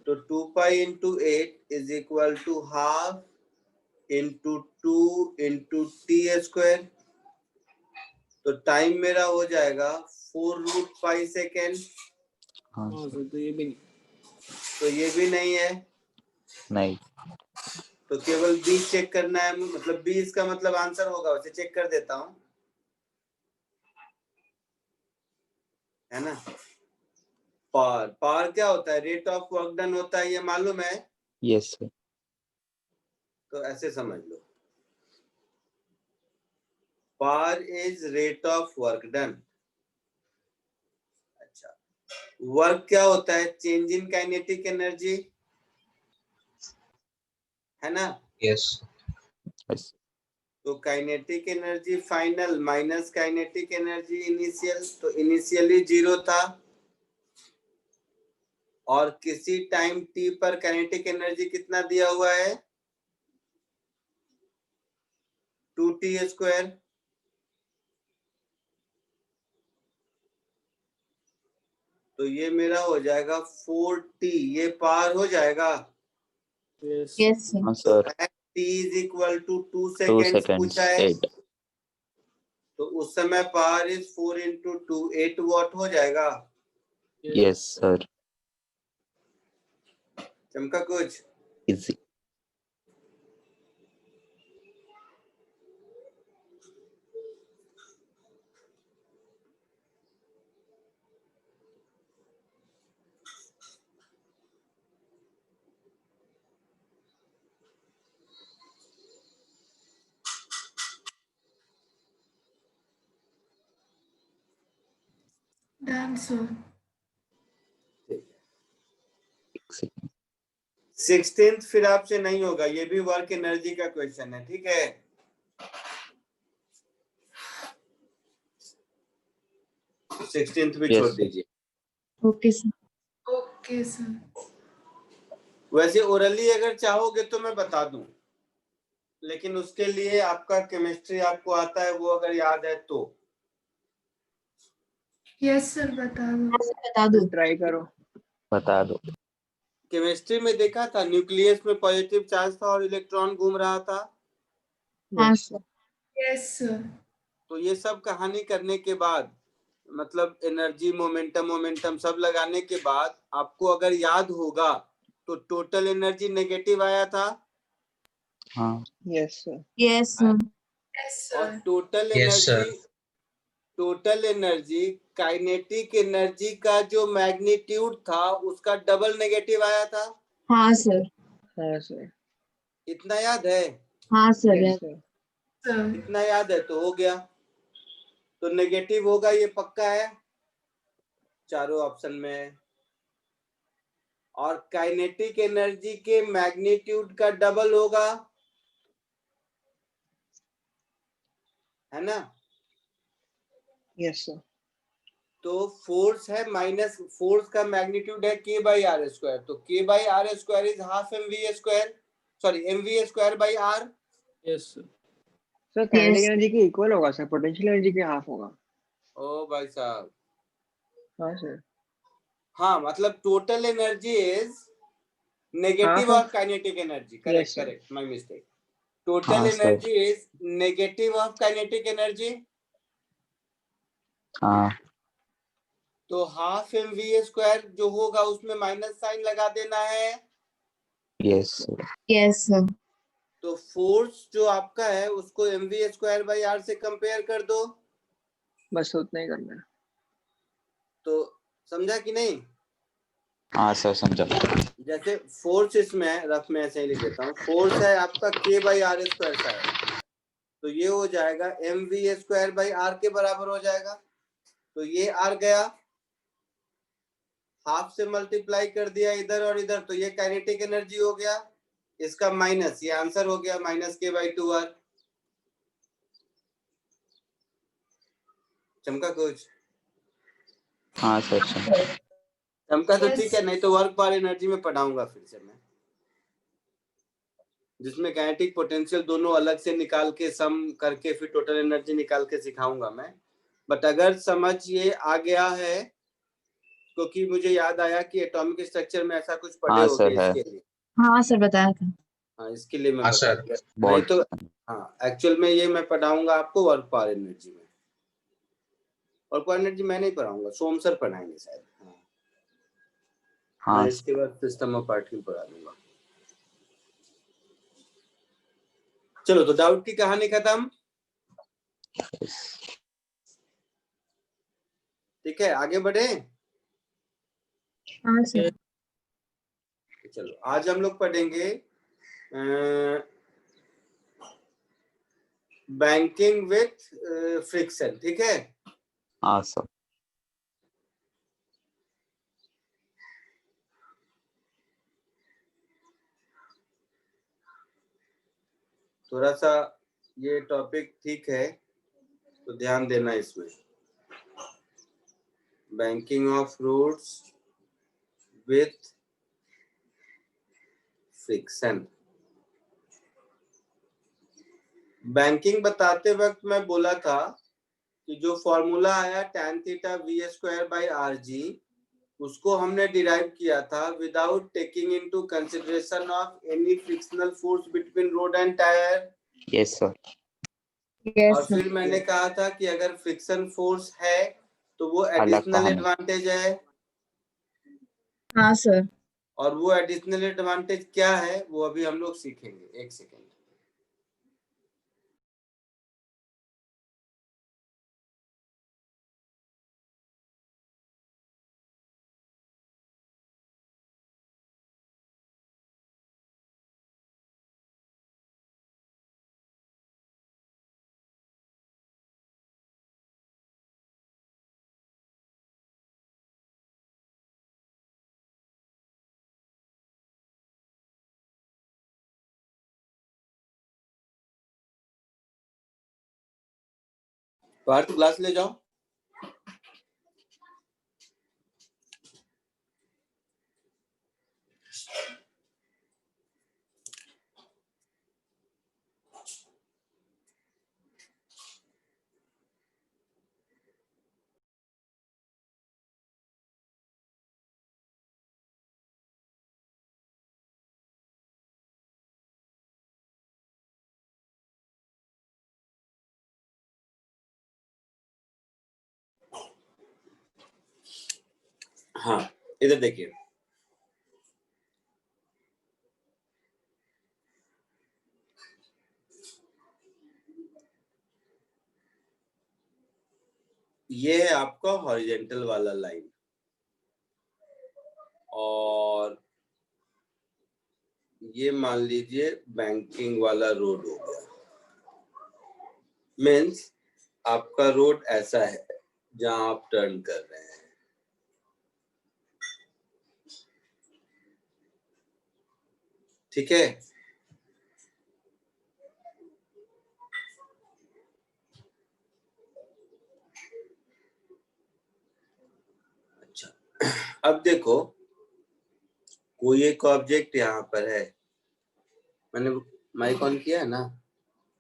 तो 2 pi into 8 is equal to half into 2 into t square. तो टाइम मेरा हो जाएगा 4√π सेकेंड. हाँ हाँ सर. सर, तो ये भी नहीं. तो ये भी नहीं है. नहीं. तो केवल b चेक करना है, मतलब b इसका मतलब आंसर होगा. उसे चेक कर देता हूं, है ना. पावर क्या होता है? रेट ऑफ वर्क डन होता है, ये मालूम है. Yes sir. तो ऐसे समझ लो, power is rate of work done. अच्छा, वर्क क्या होता है? चेंज इन काइनेटिक एनर्जी, है ना. यस. यस. तो kinetic energy final minus kinetic energy initial. तो इनिशियली 0 था और किसी टाइम t पर काइनेटिक एनर्जी कितना दिया हुआ है? 2t square. तो ये मेरा हो जाएगा 4t. ये पार हो जाएगा. यस. Yes sir. हाँ sir. t is equal to 2 2 seconds seconds. पूछा है. 8. तो उस समय पावर इज 4 इंटू 2 8 वॉट हो जाएगा. Yes sir. चमका कुछ? इजी. Done sir. एक सेकेंड। 16th फिर आपसे नहीं होगा, ये भी वर्क एनर्जी का क्वेश्चन है, ठीक है। सिक्सटींथ भी Yes, छोड़ sir. दीजिए। Okay sir. Okay sir. वैसे ओरली अगर चाहोगे तो मैं बता दूं, लेकिन उसके लिए आपका केमिस्ट्री आपको आता है, वो अगर याद है तो। यस सर, बता दो। हाँ सर, बता दो। ट्राई करो। बता दो। केमिस्ट्री में देखा था, न्यूक्लियस में पॉजिटिव चार्ज था और इलेक्ट्रॉन घूम रहा था। हाँ Yes. सर। Yes sir. तो ये सब कहानी करने के बाद, मतलब एनर्जी, मोमेंटम सब लगाने के बाद, आपको अगर याद होगा तो टोटल एनर्जी नेगेटिव आया था। हाँ Yes sir. Yes sir. Yes और sir. Total energy kinetic energy का जो मैग्नीट्यूड था उसका डबल नेगेटिव आया था। हाँ सर। हाँ sir. इतना याद है? हाँ सर। Yes sir. सर। इतना याद है तो हो गया। तो नेगेटिव होगा, ये पक्का है, चारों ऑप्शन में है। और काइनेटिक एनर्जी के मैग्नीट्यूड का डबल होगा, है ना। Yes sir. तो फोर्स है माइनस, फोर्स का मैग्नीट्यूड है k बाई आर स्क्वायर, तो k by R square is half M V square, sorry M V square by R. Yes sir. Sir kinetic energy के इक्वल होगा सर, पोटेंशियल एनर्जी के half होगा। ओ भाई साहब, हाँ सर। हाँ मतलब total energy is negative Half of of. Kinetic energy, Yes correct sir. Correct, my mistake. Total हाँ sir. Energy is negative of kinetic energy, हाँ तो हाफ एम वी स्क्वायर जो होगा उसमें माइनस साइन लगा देना है। Yes sir. Yes sir. तो फोर्स जो आपका है उसको M V square by R से कंपेयर कर दो, बस उतना ही करना है। तो समझा कि नहीं। हाँ सर समझा। जैसे फोर्स इसमें है, रफ में ऐसे ही लिख देता हूँ, फोर्स है आपका k by R square side, तो ये हो जाएगा M V square by R के बराबर हो जाएगा। तो ये आर गया, हाफ से मल्टीप्लाई कर दिया इधर और इधर, तो ये काइनेटिक एनर्जी हो गया, इसका माइनस, ये आंसर हो गया माइनस k बाई 2r। चमका कुछ? हाँ सर समझा। चमका तो Yes. ठीक है, नहीं तो वर्क पावर एनर्जी में पढ़ाऊंगा फिर से मैं, जिसमें काइनेटिक पोटेंशियल दोनों अलग से निकाल के सम करके फिर टोटल एनर्जी निकाल के सिखाऊंगा मैं। बट अगर समझ ये आ गया है, क्योंकि मुझे याद आया कि एटॉमिक स्ट्रक्चर में ऐसा कुछ पढ़े हाँ होगे, सर है। इसके लिए, हाँ सर, बताया था। हाँ इसके लिए मैं हाँ, बता सर। दिया, नहीं बहुत। तो हाँ एक्चुअल में ये मैं पढ़ाऊंगा आपको वर्क पावर एनर्जी में। वर्क पावर एनर्जी मैं नहीं पढ़ाऊंगा, सोम सर पढ़ाएंगे शायद। हाँ, हाँ मैं इसके बाद सिस्टम ऑफ पार्टिकल पढ़ा दूंगा। चलो, तो डाउट की कहानी खत्म, ठीक है, आगे बढ़े। हाँ सर। चलो आज हम लोग पढ़ेंगे बैंकिंग विथ फ्रिक्शन, ठीक है। हाँ सर। थोड़ा सा ये टॉपिक ठीक है तो ध्यान देना इसमें, banking of fluids with friction. Banking बताते वक्त मैं बोला था कि जो फॉर्मूला आया tan theta V square by R G, उसको हमने डिराइव किया था without taking into consideration of any frictional force between road and tyre. Yes sir. Yes और सर। फिर मैंने कहा था कि अगर फ्रिक्शन फोर्स है तो वो अलग एडिशनल कहानी। एडवांटेज है, हाँ सर। और वो एडिशनल एडवांटेज क्या है वो अभी हम लोग सीखेंगे। एक सेकेंड। पार्थ क्लास ले जाओ। हाँ, इधर देखिए, ये है आपका हॉरिजेंटल वाला लाइन और ये मान लीजिए बैंकिंग वाला रोड हो गया। मीन्स आपका रोड ऐसा है जहां आप टर्न कर रहे हैं, ठीक है। अच्छा, अब देखो कोई एक ऑब्जेक्ट यहाँ पर है, मैंने माइक ऑन किया है ना?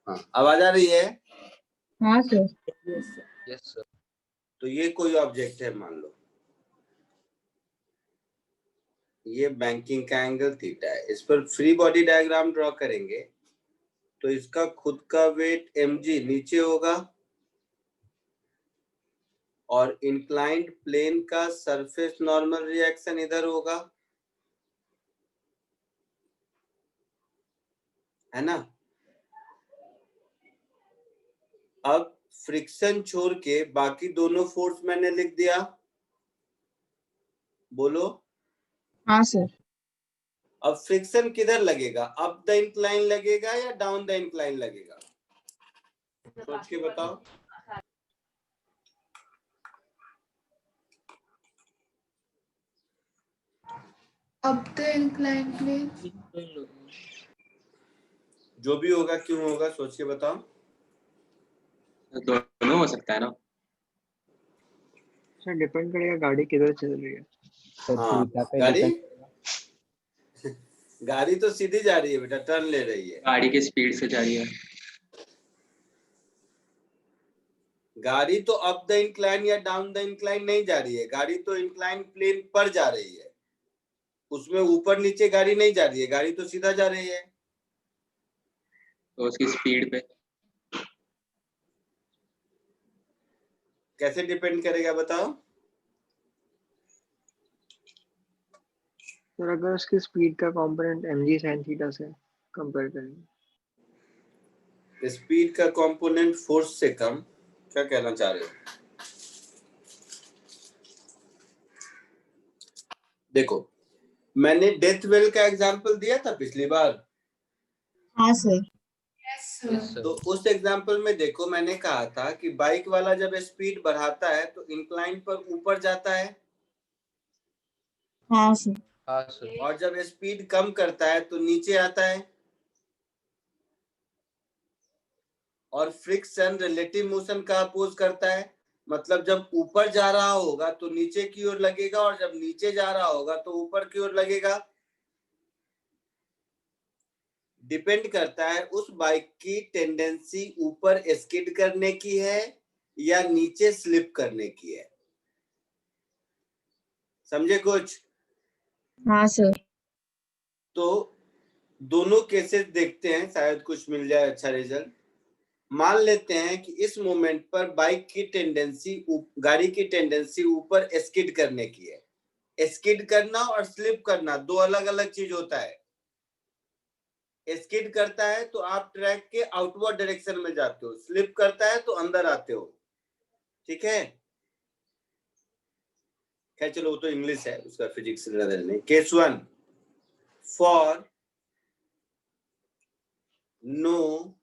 हाँ, आवाज आ रही है? हाँ सर। Yes sir. तो ये कोई ऑब्जेक्ट है, मान लो ये बैंकिंग का एंगल थीटा है। इस पर फ्री बॉडी डायग्राम ड्रॉ करेंगे तो इसका खुद का वेट mg नीचे होगा और इंक्लाइंड प्लेन का सरफेस नॉर्मल रिएक्शन इधर होगा, है ना? अब फ्रिक्शन छोड़ के बाकी दोनों फोर्स मैंने लिख दिया, बोलो। हाँ सर। अब फ्रिक्शन किधर लगेगा? अप द इंक्लाइन लगेगा या डाउन द इंक्लाइन लगेगा? सोच के बताओ। Up the inclined plane. जो भी होगा क्यों होगा सोच के बताओ। दोनों हो सकता है ना? सर डिपेंड करेगा गाड़ी किधर चल रही है। हाँ, गाड़ी तो सीधी जा रही है बेटा, टर्न ले रही है। गाड़ी की स्पीड से जा रही है। गाड़ी तो अप द इंक्लाइन या डाउन द इंक्लाइन नहीं जा रही है, गाड़ी तो इंक्लाइन प्लेन पर जा रही है, उसमें ऊपर नीचे गाड़ी नहीं जा रही है, गाड़ी तो सीधा जा रही है। तो उसकी स्पीड पे कैसे डिपेंड करेगा बताओ? सर अगर उसकी स्पीड का कंपोनेंट mg sin थीटा से कंपेयर करेंगे। स्पीड का कंपोनेंट फोर्स से कम, क्या कहना चाह रहे हो? देखो मैंने डेथ वेल का एग्जांपल दिया था पिछली बार। हाँ सर। Yes, sir. तो उस एग्जांपल में देखो मैंने कहा था कि बाइक वाला जब स्पीड बढ़ाता है तो इंक्लाइन पर ऊपर जाता है, हाँ सर। हाँ सर। और जब स्पीड कम करता है तो नीचे आता है। और फ्रिक्शन रिलेटिव मोशन का अपोज करता है, मतलब जब ऊपर जा रहा होगा तो नीचे की ओर लगेगा और जब नीचे जा रहा होगा तो ऊपर की ओर लगेगा। डिपेंड करता है उस बाइक की टेंडेंसी ऊपर स्किड करने की है या नीचे स्लिप करने की है। समझे कुछ? हाँ सर। तो दोनों केसेस देखते हैं, शायद कुछ मिल जाए अच्छा रिजल्ट। मान लेते हैं कि इस मोमेंट पर बाइक की टेंडेंसी, गाड़ी की टेंडेंसी ऊपर स्किड करने की है। स्किड करना और स्लिप करना दो अलग अलग चीज होता है। स्किड करता है तो आप ट्रैक के आउटवर्ड डायरेक्शन में जाते हो, स्लिप करता है तो अंदर आते हो, ठीक है। खैर चलो वो तो इंग्लिश है, उसका फिजिक्स नजर नहीं। Case 1, for no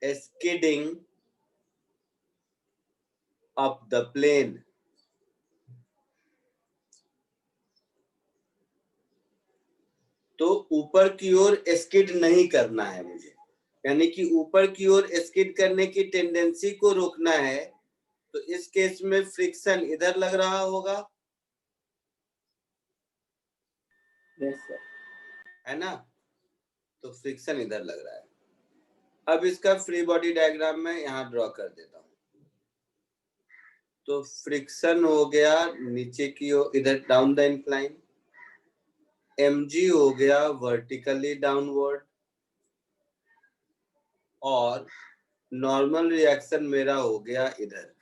skidding up the plane, तो ऊपर की ओर स्किड नहीं करना है मुझे, यानी कि ऊपर की ओर स्किड करने की टेंडेंसी को रोकना है, तो इस केस में फ्रिक्शन इधर लग रहा होगा, है ना? तो फ्रिक्शन इधर लग रहा है। अब इसका फ्री बॉडी डायग्राम मैं यहाँ ड्रॉ कर देता हूँ। तो फ्रिक्शन हो गया नीचे की ओर, इधर डाउन द इंक्लाइन, mg हो गया वर्टिकली डाउनवर्ड, और नॉर्मल रिएक्शन मेरा हो गया इधर,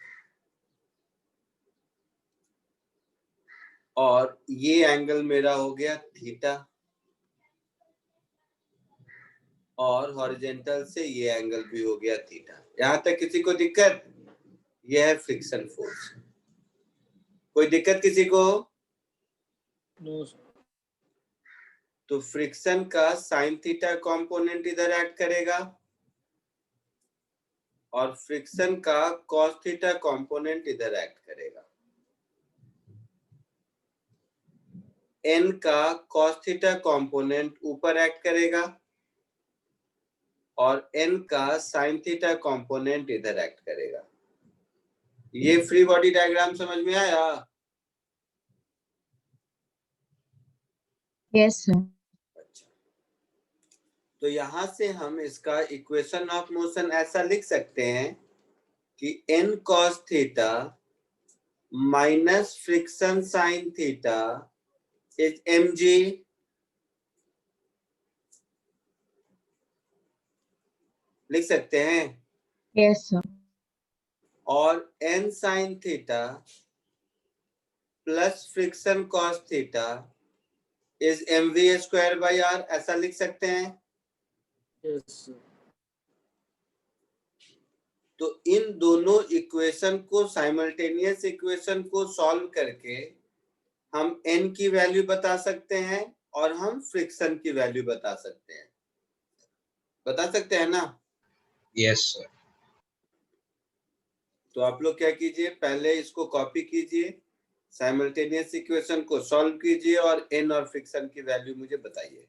और ये एंगल मेरा हो गया थीटा, और हॉरिजॉन्टल से ये एंगल भी हो गया थीटा। यहां तक किसी को दिक्कत? यह है फ्रिक्शन फोर्स। कोई दिक्कत किसी को? No sir. तो फ्रिक्शन का साइन थीटा कंपोनेंट इधर ऐड करेगा, और फ्रिक्शन का कॉस थीटा कंपोनेंट इधर ऐड करेगा। n का कॉस थीटा कंपोनेंट ऊपर ऐड करेगा, और n का साइन थीटा कंपोनेंट इधर ऐड करेगा। ये फ्री बॉडी डायग्राम समझ में आया? Yes, sir. अच्छा, तो यहां से हम इसका इक्वेशन ऑफ मोशन ऐसा लिख सकते हैं कि n cos theta minus friction sine theta is mg, लिख सकते हैं, Yes, sir. और n sign theta plus friction cos theta is mv square by r, ऐसा लिख सकते हैं। Yes sir. तो इन दोनों इक्वेशन को, साइमल्टेनियस इक्वेशन को सॉल्व करके हम n की वैल्यू बता सकते हैं, और हम फ्रिक्शन की वैल्यू बता सकते हैं। बता सकते हैं ना? Yes sir. तो आप लोग क्या कीजिए, पहले इसको कॉपी कीजिए, साइमल्टेनियस इक्वेशन को सॉल्व कीजिए, और n और फ्रिक्शन की वैल्यू मुझे बताइए।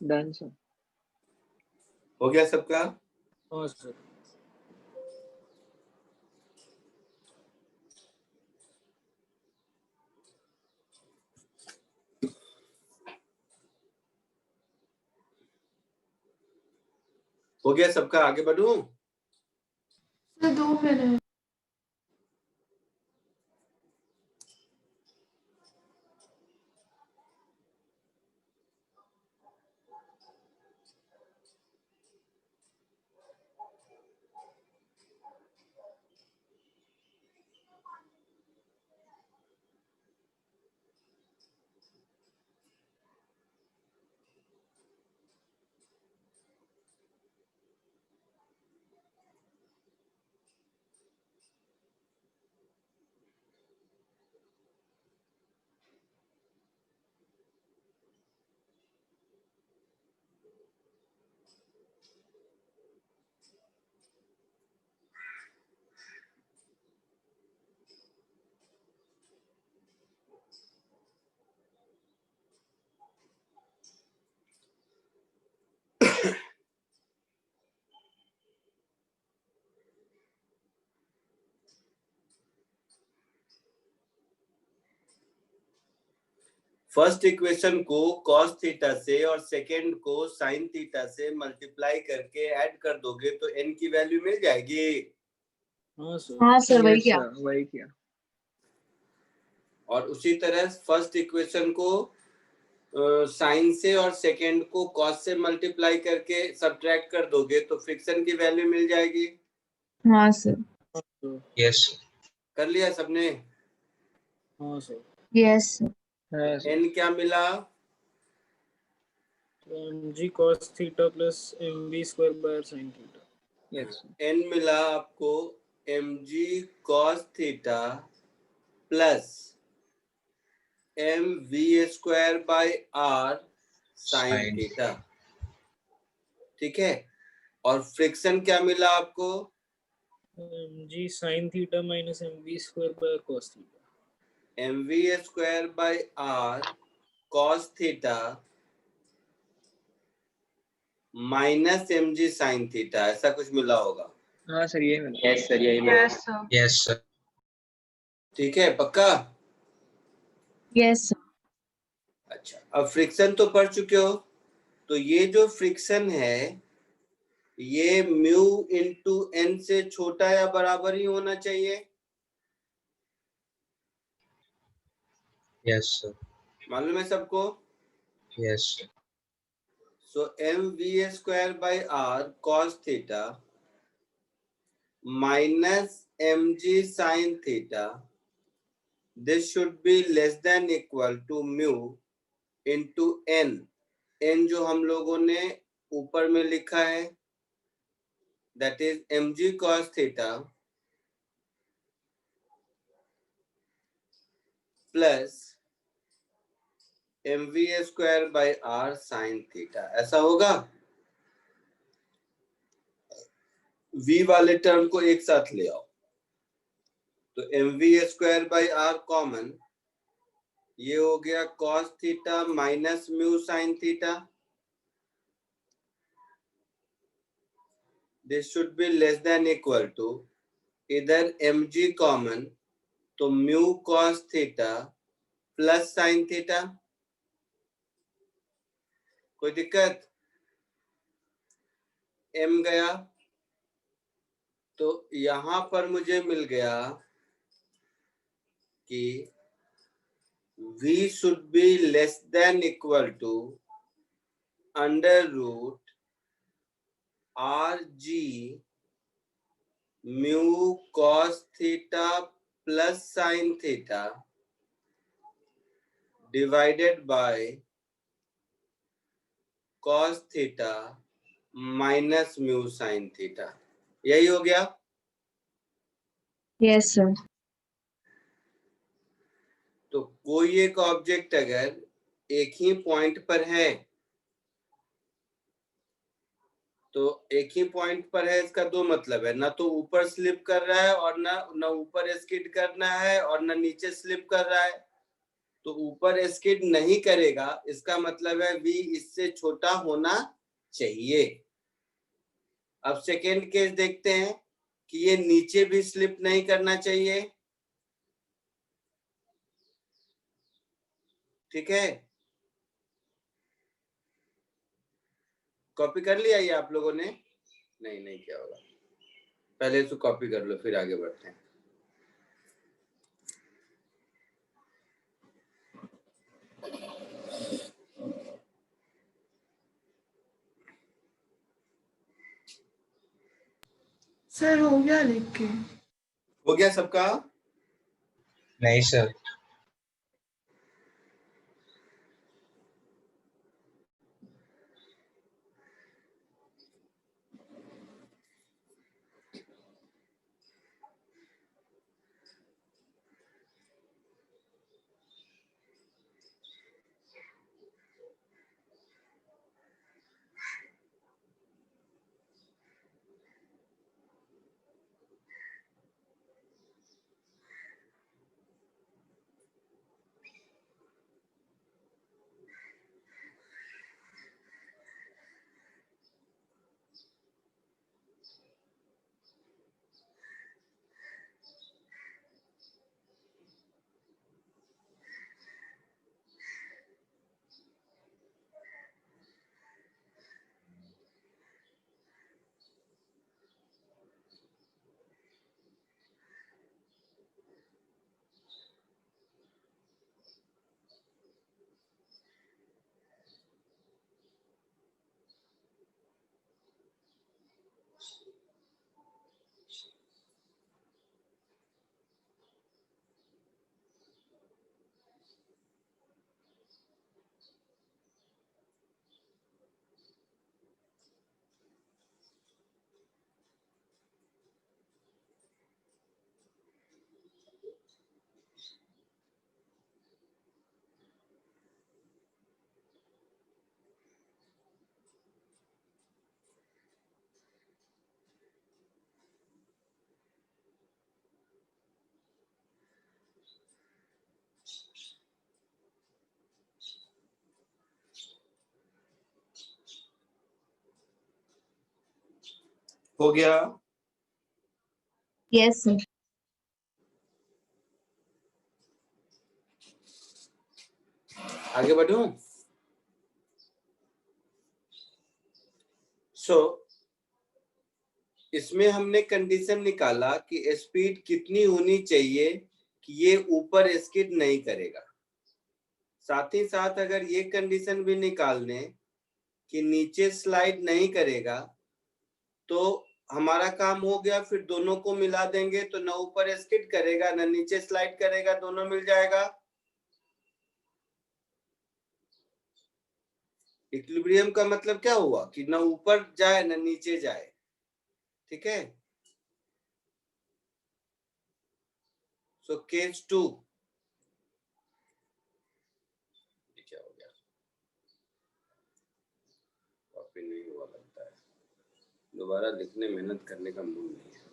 Done sir. हो गया सबका? हाँ सर। हो गया सबका? आगे बढ़ूं? सर 2 मिनट। फर्स्ट इक्वेशन को cos थीटा से और सेकेंड को sin थीटा से मल्टीप्लाई करके ऐड कर दोगे तो n की वैल्यू मिल जाएगी। हाँ सर। हाँ सर वही Yes, क्या। sir, वही किया। और उसी तरह फर्स्ट इक्वेशन को साइन से और सेकेंड को कॉस से मल्टीप्लाई करके सब्ट्रैक्ट कर दोगे तो फ्रिक्शन की वैल्यू मिल जाएगी। हाँ सर। Yes. कर लिया सबने? हाँ सर। Yes sir. हाँ सर। n क्या मिला? mg cos theta plus mv square bye sin theta. Yes, sir. n मिला आपको mg cos theta plus mv square bye r sin Sin. Theta. ठीक है। और फ्रिक्शन क्या मिला आपको? mg sin theta minus mv square bye cos theta. mv square bye r cos theta minus mg sin theta, ऐसा कुछ मिला होगा। हाँ सर यही मिला। यस सर, यही मिला। Yes sir. Yes, sir. ठीक है, पक्का? Yes sir. अच्छा, अब फ्रिक्शन तो पढ़ चुके हो, तो ये जो फ्रिक्शन है ये म्यू इंटू एन से छोटा या बराबर ही होना चाहिए। Yes, sir. मालूम है सबको? Yes, sir. So M V square by R cos theta minus M G sine theta, this should be less than equal to mu into N. N जो हम लोगों ने ऊपर में लिखा है that is mg cos theta plus mv square by r sin theta, ऐसा होगा। v वाले टर्म को एक साथ ले आओ तो mv square by r common, ये हो गया cos theta minus mu sin theta, this should be less than equal to इधर mg कॉमन तो mu cos theta plus sin theta. कोई दिक्कत? m गया तो यहां पर मुझे मिल गया कि v should be less than equal to under root rg mu cos theta plus sin theta divided by cos theta minus mu sin theta. यही हो गया। Yes sir. तो कोई एक ऑब्जेक्ट अगर एक ही पॉइंट पर है तो एक ही पॉइंट पर है, इसका दो मतलब है, ना तो ऊपर स्लिप कर रहा है और ना ऊपर स्किड करना है और ना नीचे स्लिप कर रहा है। तो ऊपर स्किड नहीं करेगा, इसका मतलब है v इससे छोटा होना चाहिए। अब सेकेंड केस देखते हैं कि ये नीचे भी स्लिप नहीं करना चाहिए। ठीक है, कॉपी कर लिया ये आप लोगों ने? नहीं क्या होगा, पहले इसको कॉपी कर लो फिर आगे बढ़ते हैं। सर हो गया लिख के। हो गया सबका? नहीं सर। हो गया? Yes, sir. आगे बढ़ूं? इसमें हमने कंडीशन निकाला कि स्पीड कितनी होनी चाहिए कि ये ऊपर स्किड नहीं करेगा। साथ ही साथ अगर ये कंडीशन भी निकाल लें कि नीचे स्लाइड नहीं करेगा तो हमारा काम हो गया। फिर दोनों को मिला देंगे तो न ऊपर स्किड करेगा न नीचे स्लाइड करेगा, दोनों मिल जाएगा। इक्विलिब्रियम का मतलब क्या हुआ कि न ऊपर जाए न नीचे जाए। ठीक है, सो केस 2 क्या हो गया, कॉपी नहीं हुआ लगता है, दोबारा लिखने मेहनत करने का मूड नहीं है।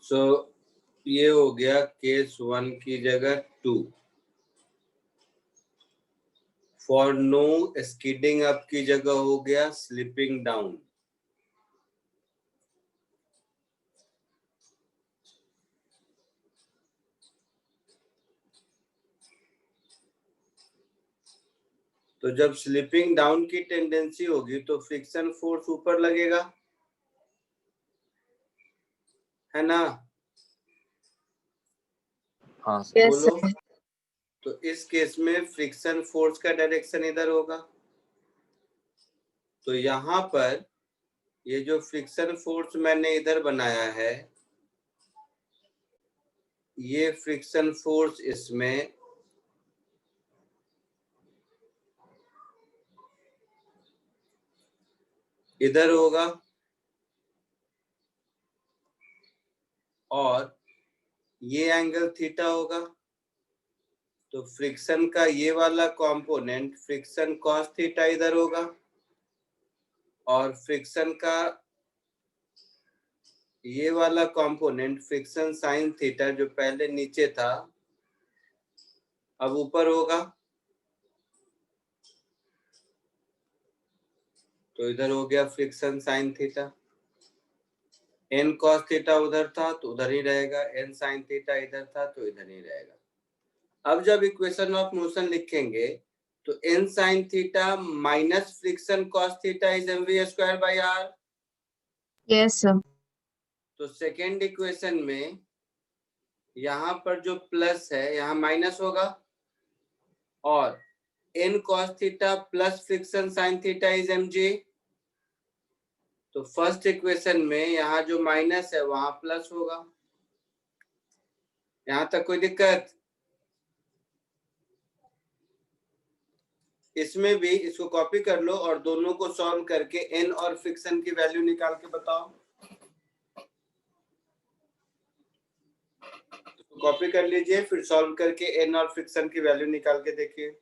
सो ये हो गया केस 1 की जगह 2। फॉर नो स्किडिंग अप की जगह हो गया स्लिपिंग डाउन। तो जब स्लिपिंग डाउन की टेंडेंसी होगी तो फ्रिक्शन फोर्स ऊपर लगेगा, है ना? हाँ Yes, बोलो। sir. तो इस केस में फ्रिक्शन फोर्स का डायरेक्शन इधर होगा। तो यहाँ पर ये जो फ्रिक्शन फोर्स मैंने इधर बनाया है ये फ्रिक्शन फोर्स इसमें इधर होगा और ये एंगल थीटा होगा। तो फ्रिक्शन का ये वाला कंपोनेंट फ्रिक्शन कॉस थीटा इधर होगा और फ्रिक्शन का ये वाला कंपोनेंट फ्रिक्शन साइन थीटा जो पहले नीचे था अब ऊपर होगा। तो इधर हो गया friction sine theta. N cos theta उधर था तो उधर ही रहेगा, एन साइन थीटा इधर था तो इधर ही रहेगा। अब जब इक्वेशन ऑफ मोशन लिखेंगे तो N sine theta minus friction cos theta is mv square by R. Yes, sir. तो सेकेंड इक्वेशन में यहाँ पर जो प्लस है यहाँ माइनस होगा और N cos theta plus friction sine theta is mg। तो फर्स्ट इक्वेशन में यहाँ जो माइनस है वहां प्लस होगा। यहाँ तक कोई दिक्कत? इसमें भी इसको कॉपी कर लो और दोनों को सॉल्व करके एन और फ्रिक्शन की वैल्यू निकाल के बताओ। तो कॉपी कर लीजिए फिर सॉल्व करके एन और फ्रिक्शन की वैल्यू निकाल के देखिए।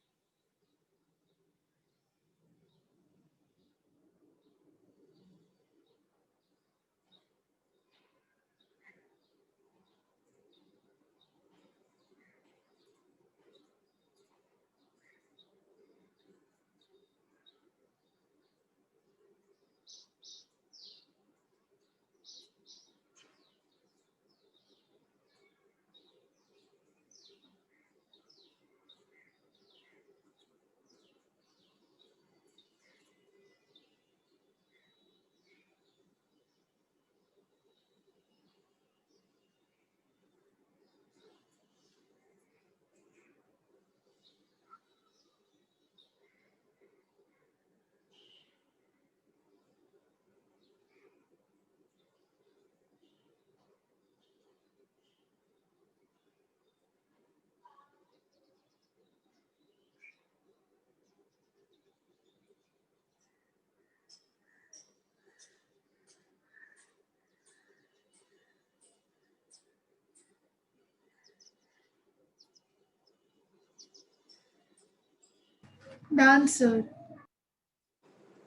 Done, sir.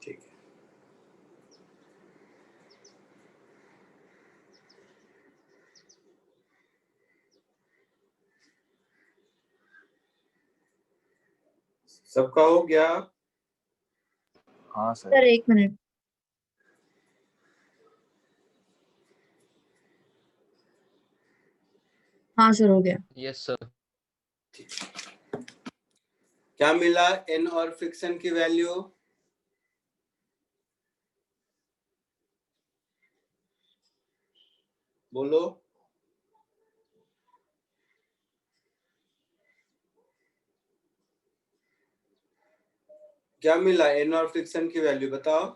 ठीक है। सबका हो गया? हाँ सर। Sir, 1 minute. हाँ सर, हो गया. Yes sir. क्या मिला एन और फ्रिक्शन की वैल्यू? बोलो। क्या मिला एन और फ्रिक्शन की वैल्यू बताओ।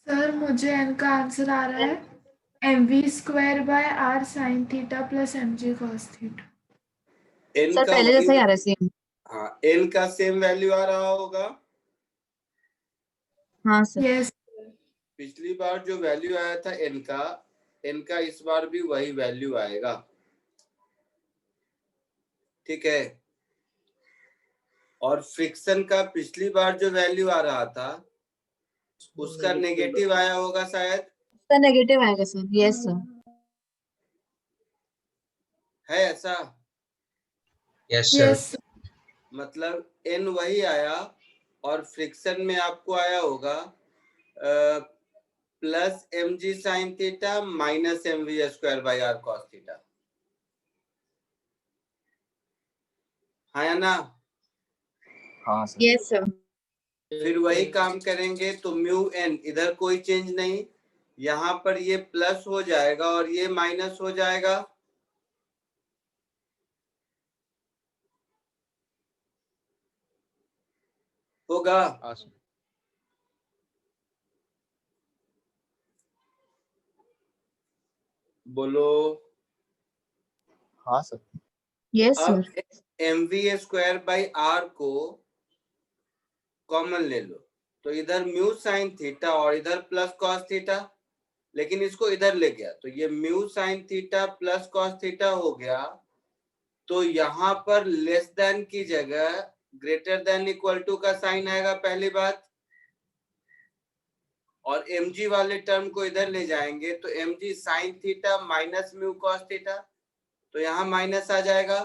सर मुझे एन का आंसर आ रहा है mv square by R sine theta plus mg cos theta. N sir का पहले जैसा ही आ रहा है सेम. हाँ एन का सेम वैल्यू आ रहा होगा। हाँ सर. यस पिछली बार जो वैल्यू आया था एन का इस बार भी वही वैल्यू आएगा। ठीक है। और फ्रिक्शन का पिछली बार जो वैल्यू आ रहा था उसका नेगेटिव आया होगा शायद। सर नेगेटिव आएगा सर. Yes sir. है ऐसा? Yes sir. यस मतलब एन वही आया और फ्रिक्शन में आपको आया होगा plus mg sine theta minus mv square by R cos theta. हाँ या ना? हाँ सर। Yes sir. फिर वही काम करेंगे तो म्यू एन इधर कोई चेंज नहीं, यहाँ पर ये प्लस हो जाएगा और ये माइनस हो जाएगा। होगा? बोलो। हाँ सर। Yes, sir. अब mv स्क्वायर बाई r को कॉमन ले लो, तो इधर म्यू साइन थीटा और इधर प्लस कॉस थीटा, लेकिन इसको इधर ले गया तो ये mu sine theta plus cos theta हो गया। तो यहाँ पर लेस देन की जगह ग्रेटर देन इक्वल टू का साइन आएगा पहली बात, और mg वाले टर्म को इधर ले जाएंगे तो mg sine theta minus mu cos theta, तो यहाँ माइनस आ जाएगा।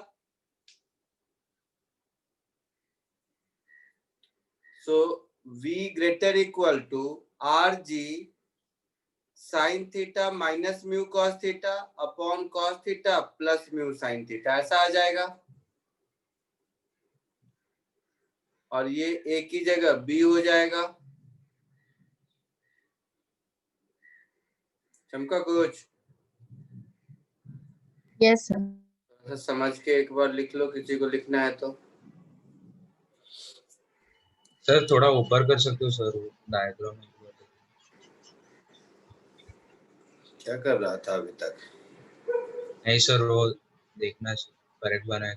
So v greater equal to rg sine theta minus mu cos theta upon cos theta plus mu sine theta, ऐसा आ जाएगा। और ये a की जगह b हो जाएगा। चमका कुछ? Yes, sir. समझ के एक बार लिख लो, किसी को लिखना है तो। सर थोड़ा ऊपर कर सकते हो सर डायग्राम? क्या कर रहा था अभी तक? नहीं सर, वो देखना करेक्ट बनाए।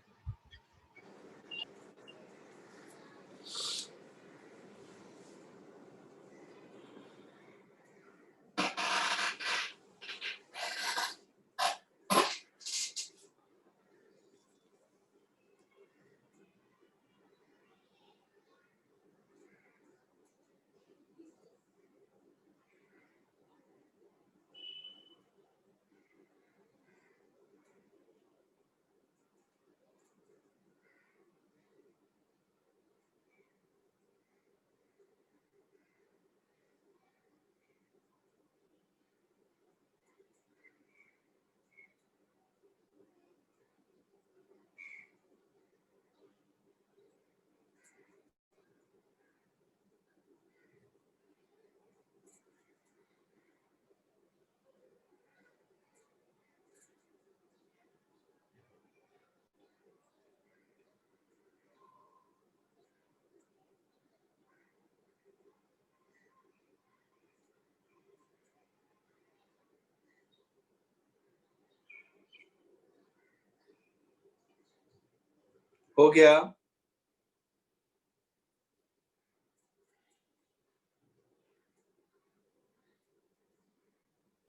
हो गया?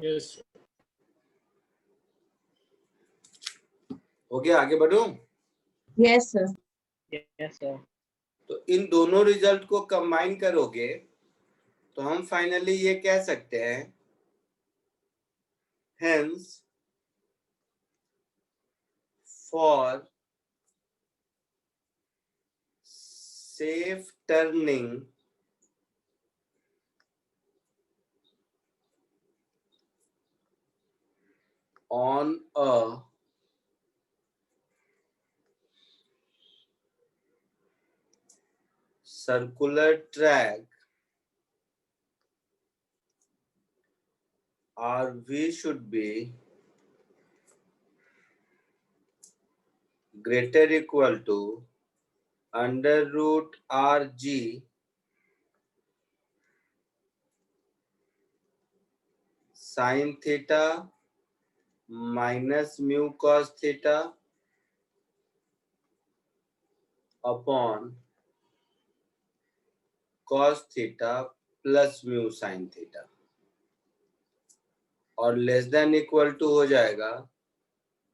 Yes. हो गया, आगे बढ़ूं? Yes, sir. Yes, sir. तो इन दोनों रिजल्ट को कंबाइन करोगे तो हम फाइनली ये कह सकते हैं, hence for safe turning on a circular track, RV should be greater equal to under root RG sin theta minus mu cos theta upon cos theta plus mu sin theta, और less than equal to हो जाएगा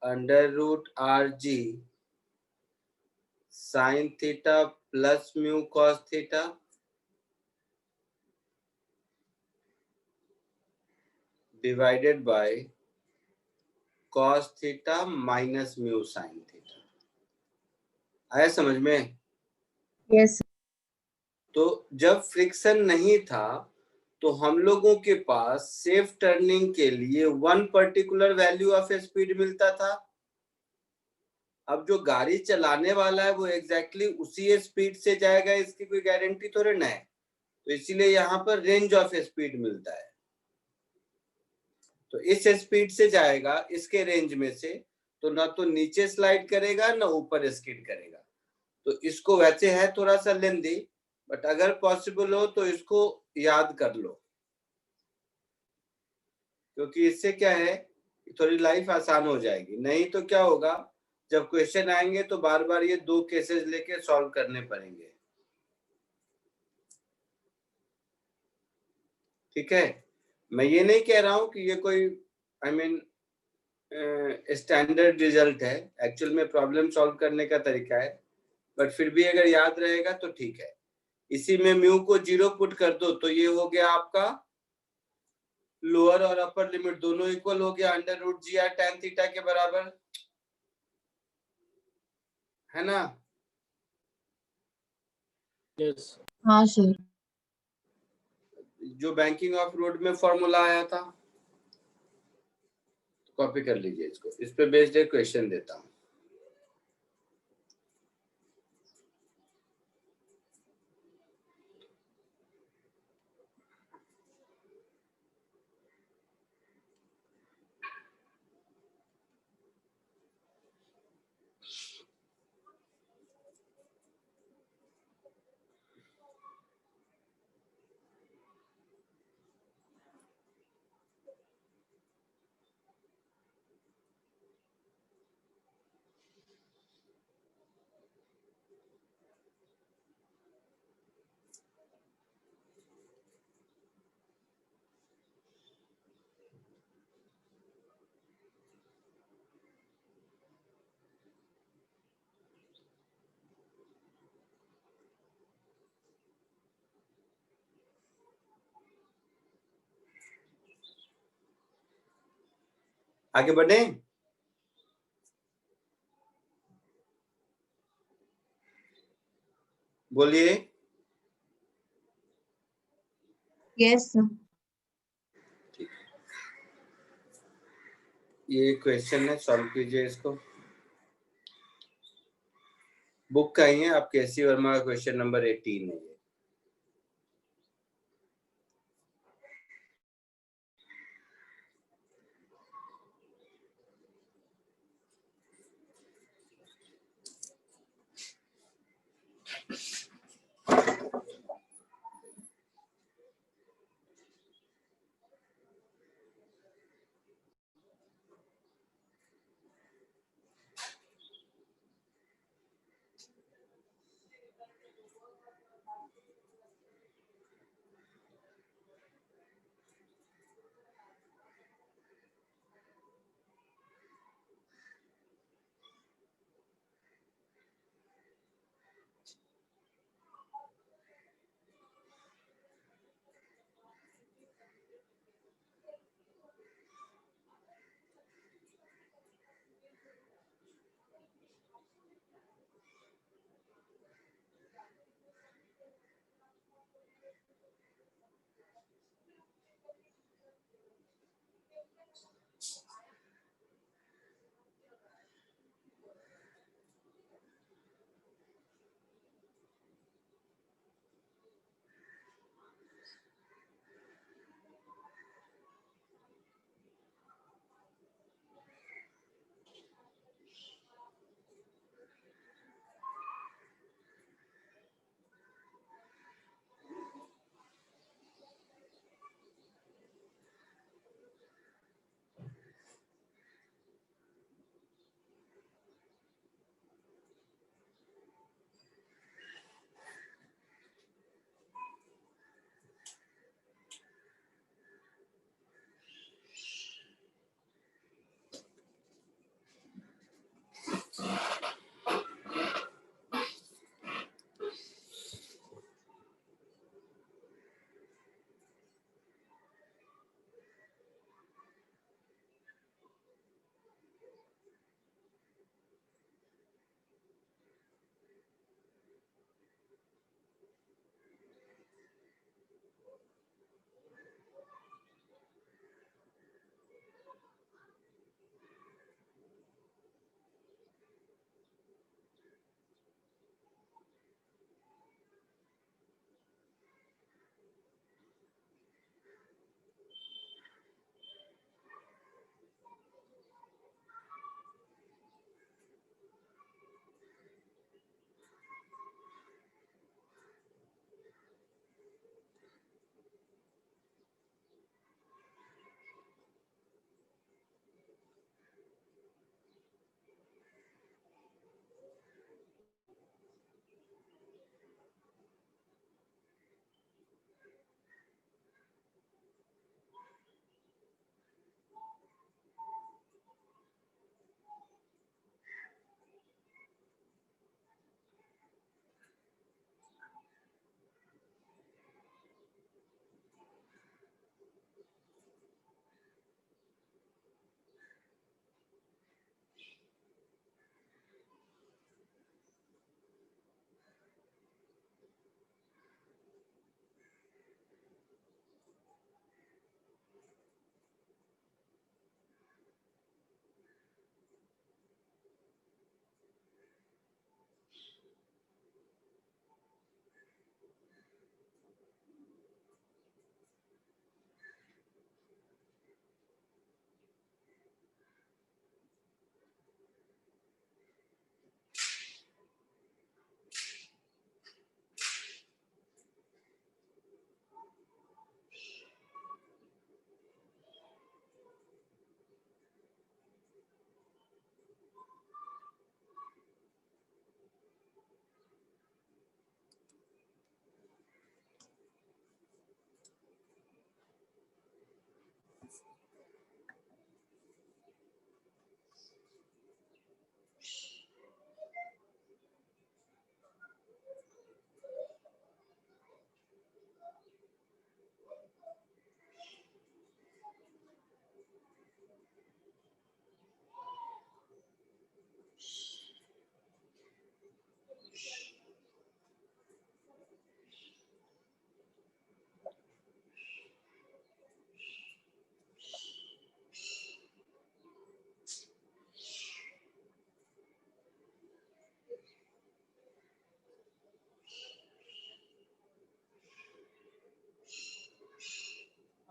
under root RG sin theta plus mu cos theta divided by cos theta minus mu sin theta। आया समझ में? Yes, sir. तो जब friction नहीं था तो हम लोगों के पास सेफ टर्निंग के लिए one particular value of speed मिलता था। अब जो गाड़ी चलाने वाला है वो एग्जैक्टली उसी स्पीड से जाएगा, इसकी कोई गारंटी थोड़ी ना है, तो इसीलिए यहाँ पर रेंज ऑफ स्पीड मिलता है। तो इस स्पीड से जाएगा इसके रेंज में से, तो ना तो नीचे स्लाइड करेगा ना ऊपर स्किड करेगा। तो इसको वैसे है थोड़ा सा लेंदी, बट अगर पॉसिबल हो तो इसको याद कर लो, क्योंकि इससे क्या है थोड़ी लाइफ आसान हो जाएगी। नहीं तो क्या होगा, जब क्वेश्चन आएंगे तो बार बार ये 2 केसेस लेके सॉल्व करने पड़ेंगे। ठीक है, मैं ये नहीं कह रहा हूं कि ये कोई स्टैंडर्ड रिजल्ट है, एक्चुअल में प्रॉब्लम सॉल्व करने का तरीका है, बट फिर भी अगर याद रहेगा तो ठीक है। इसी में म्यू को 0 पुट कर दो तो ये हो गया आपका लोअर और अपर लिमिट दोनों इक्वल हो गया under root g R tan theta के बराबर, है ना? यस हाँ सर। जो बैंकिंग ऑफ रोड में फॉर्मूला आया था, कॉपी कर लीजिए इसको, इस पे बेस्ड एक क्वेश्चन देता हूं। आगे बढ़े? बोलिए। Yes sir. ये क्वेश्चन है, सॉल्व कीजिए इसको। बुक का ही है, आप केसी वर्मा का क्वेश्चन नंबर 18 है ये।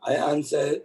I answer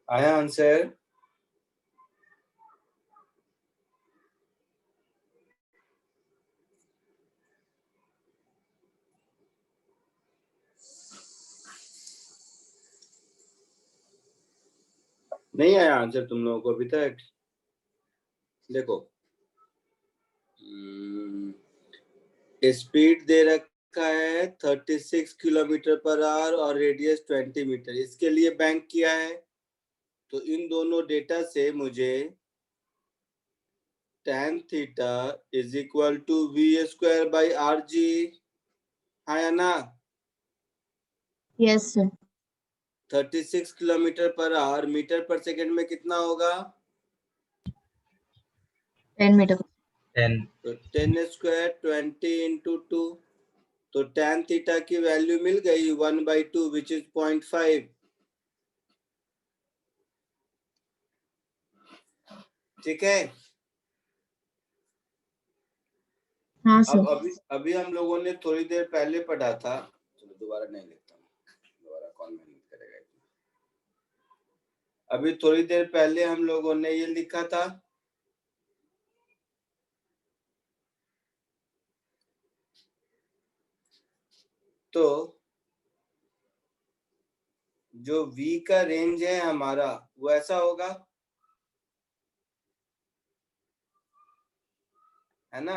I answer नहीं आया आंसर तुम लोगों को अभी तक। देखो स्पीड दे रखा है 36 किलोमीटर पर आवर और रेडियस 20 मीटर, इसके लिए बैंक किया है। तो इन दोनों डेटा से मुझे tan theta is equal to v² by rg है या ना? Yes, sir. 36 kilometre per hour metre per second में कितना होगा? 10 meter. 10 तो 10 स्क्वायर 20 इंटू 2, तो tan थीटा की वैल्यू मिल गई 1/2 विच इज 0.5। ठीक है। हाँ सर. अब अभी हम लोगों ने थोड़ी देर पहले पढ़ा था, चलो दोबारा नहीं लिखता हूँ, दोबारा कौन मेहनत करेगा इतना। अभी थोड़ी देर पहले हम लोगों ने ये लिखा था, तो जो v का रेंज है हमारा वो ऐसा होगा, है ना?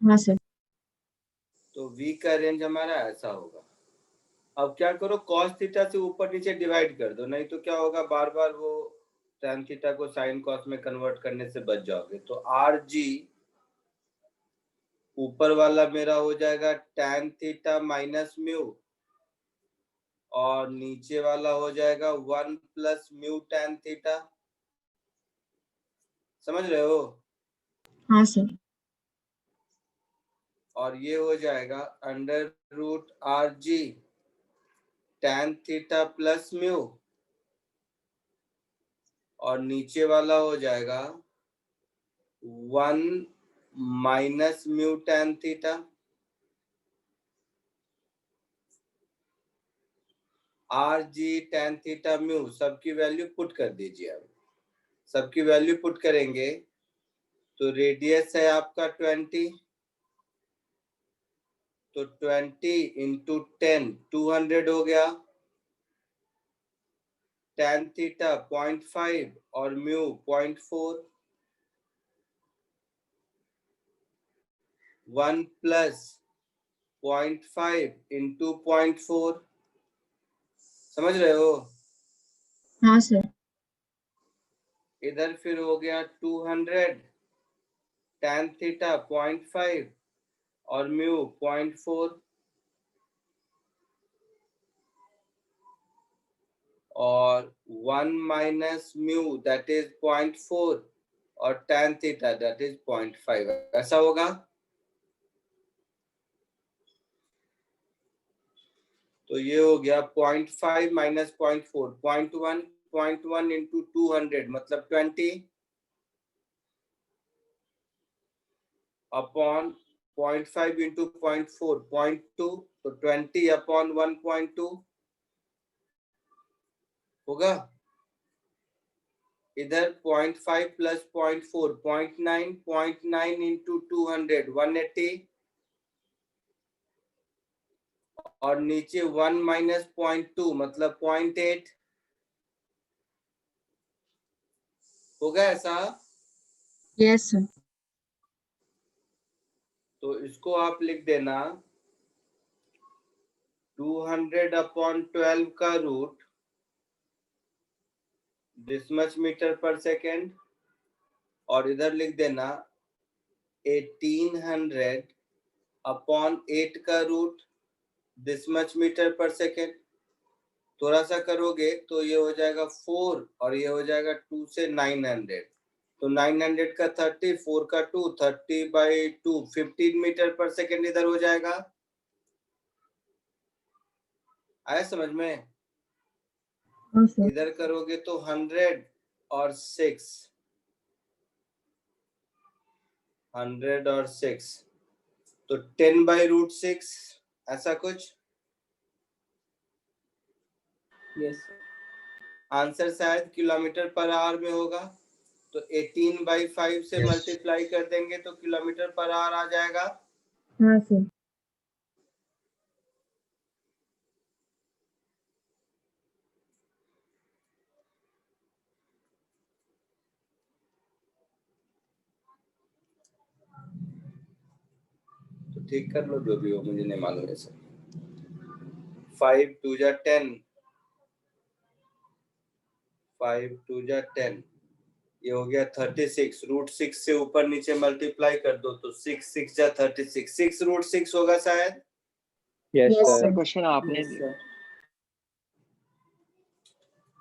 हाँ सर. तो v का रेंज हमारा ऐसा होगा। अब क्या करो, cos थीटा से ऊपर नीचे डिवाइड कर दो, नहीं तो क्या होगा, बार बार वो tan थीटा को sin cos में कन्वर्ट करने से बच जाओगे। तो rg ऊपर वाला मेरा हो जाएगा tan थीटा माइनस म्यू, और नीचे वाला हो जाएगा 1 प्लस म्यू tan थीटा। समझ रहे हो? हाँ सर. और ये हो जाएगा under root R g tan theta plus mu, और नीचे वाला हो जाएगा 1 minus mu tan theta. R g tan theta mu सबकी वैल्यू पुट कर दीजिए। अब सबकी वैल्यू पुट करेंगे तो रेडियस है आपका 20, तो 20 इंटू 10 200 हो गया। tan थीटा 0.5 और म्यू 0.4, 1 प्लस 0.5 इंटू 0.4, समझ रहे हो? हाँ सर। इधर फिर हो गया 200 tan थीटा 0.5 और म्यू 0.4 और 1 माइनस म्यू दैट इज 0.4 और tan थीटा दैट इज 0.5, ऐसा होगा। तो ये हो गया 0.5 माइनस 0.4, 0.1 इंटू 200 मतलब 20 अपॉन 0.5 इंटू 0.4 0.2, तो 20 अपॉन 1.2 होगा। इधर 0.5 प्लस 0.4 0.9, 0.9 इंटू 200 180 और नीचे 1 माइनस 0.2 मतलब 0.8 होगा ऐसा। Yes sir. तो इसको आप लिख देना 200 अपॉन 12 का रूट दिस मच मीटर पर सेकेंड और इधर लिख देना 1800 अपॉन 8 का रूट दिस मच मीटर पर सेकेंड। थोड़ा सा करोगे तो ये हो जाएगा 4 और ये हो जाएगा 2 से 900, तो 900 का 30, 4 का 2, 30/2 15 मीटर पर सेकेंड इधर हो जाएगा। आया समझ में? हाँ सर। इधर करोगे तो 100 और 6, 100 और 6 तो 10/√6 ऐसा कुछ। यस आंसर शायद किलोमीटर पर आवर में होगा, तो 18/5 से Yes. मल्टीप्लाई कर देंगे तो किलोमीटर पर आवर आ जाएगा। हाँ सर। तो ठीक कर लो जो भी हो, मुझे नहीं मालूम है सर। 5 2 जा 10, 5 2 जा 10, ये हो गया 36। √6 से ऊपर नीचे मल्टीप्लाई कर दो तो 6 6 जा 36, 6√6 होगा शायद। Yes Yes, sir. sir. Question आपने यस सर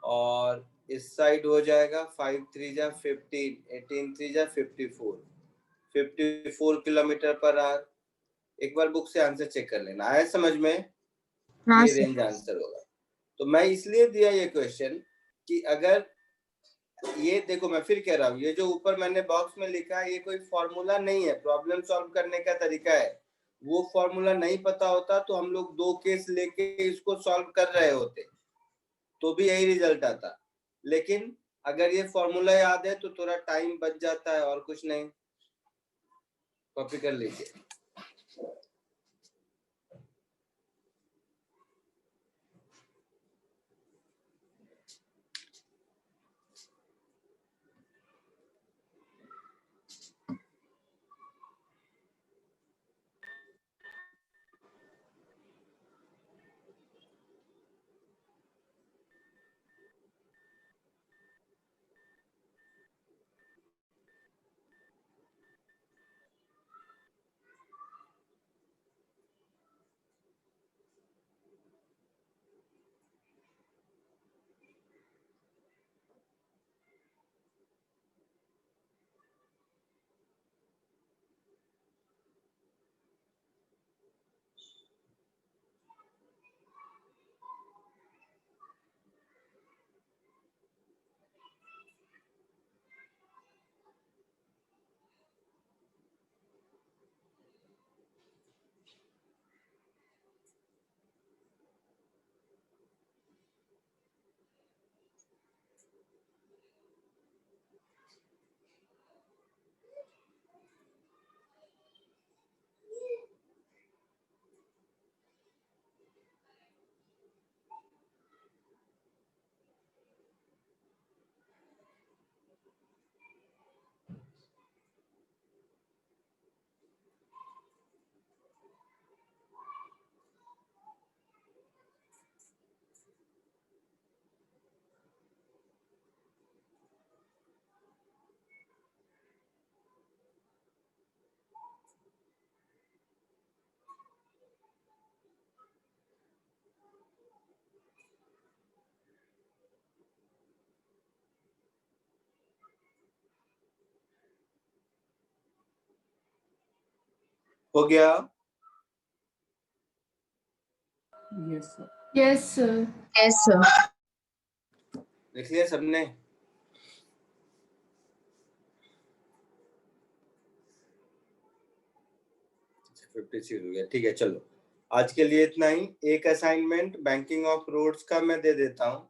और इस साइड हो जाएगा 5 3 जा 15, 18 3 जा 54, 54 किलोमीटर पर आवर। एक बार बुक से आंसर चेक कर लेना, आया समझ में? हाँ ये सर। रेंज आंसर होगा। तो मैं इसलिए दिया ये क्वेश्चन कि अगर ये देखो, मैं फिर कह रहा हूँ, ये जो ऊपर मैंने बॉक्स में लिखा है ये कोई फॉर्मूला नहीं है, प्रॉब्लम सॉल्व करने का तरीका है। वो फॉर्मूला नहीं पता होता तो हम लोग 2 केस लेके इसको सॉल्व कर रहे होते तो भी यही रिजल्ट आता। लेकिन अगर ये फॉर्मूला याद है तो थोड़ा टाइम बच जाता है और कुछ नहीं। कॉपी कर लीजिए। हो गया? Yes sir. Yes, sir. लिख लिया सबने? अच्छा 56 हो गया, ठीक है। चलो आज के लिए इतना ही। एक असाइनमेंट बैंकिंग ऑफ रोड्स का मैं दे देता हूँ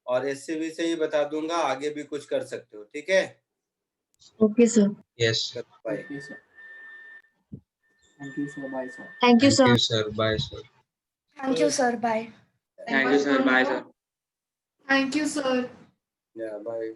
और एससीबी से ही बता दूंगा, आगे भी कुछ कर सकते हो, ठीक है? Okay, sir. Yes. Bye. Thank you, sir. Thank you, sir. Bye, sir. Thank you sir bye thank you sir bye sir thank you sir. या बाय।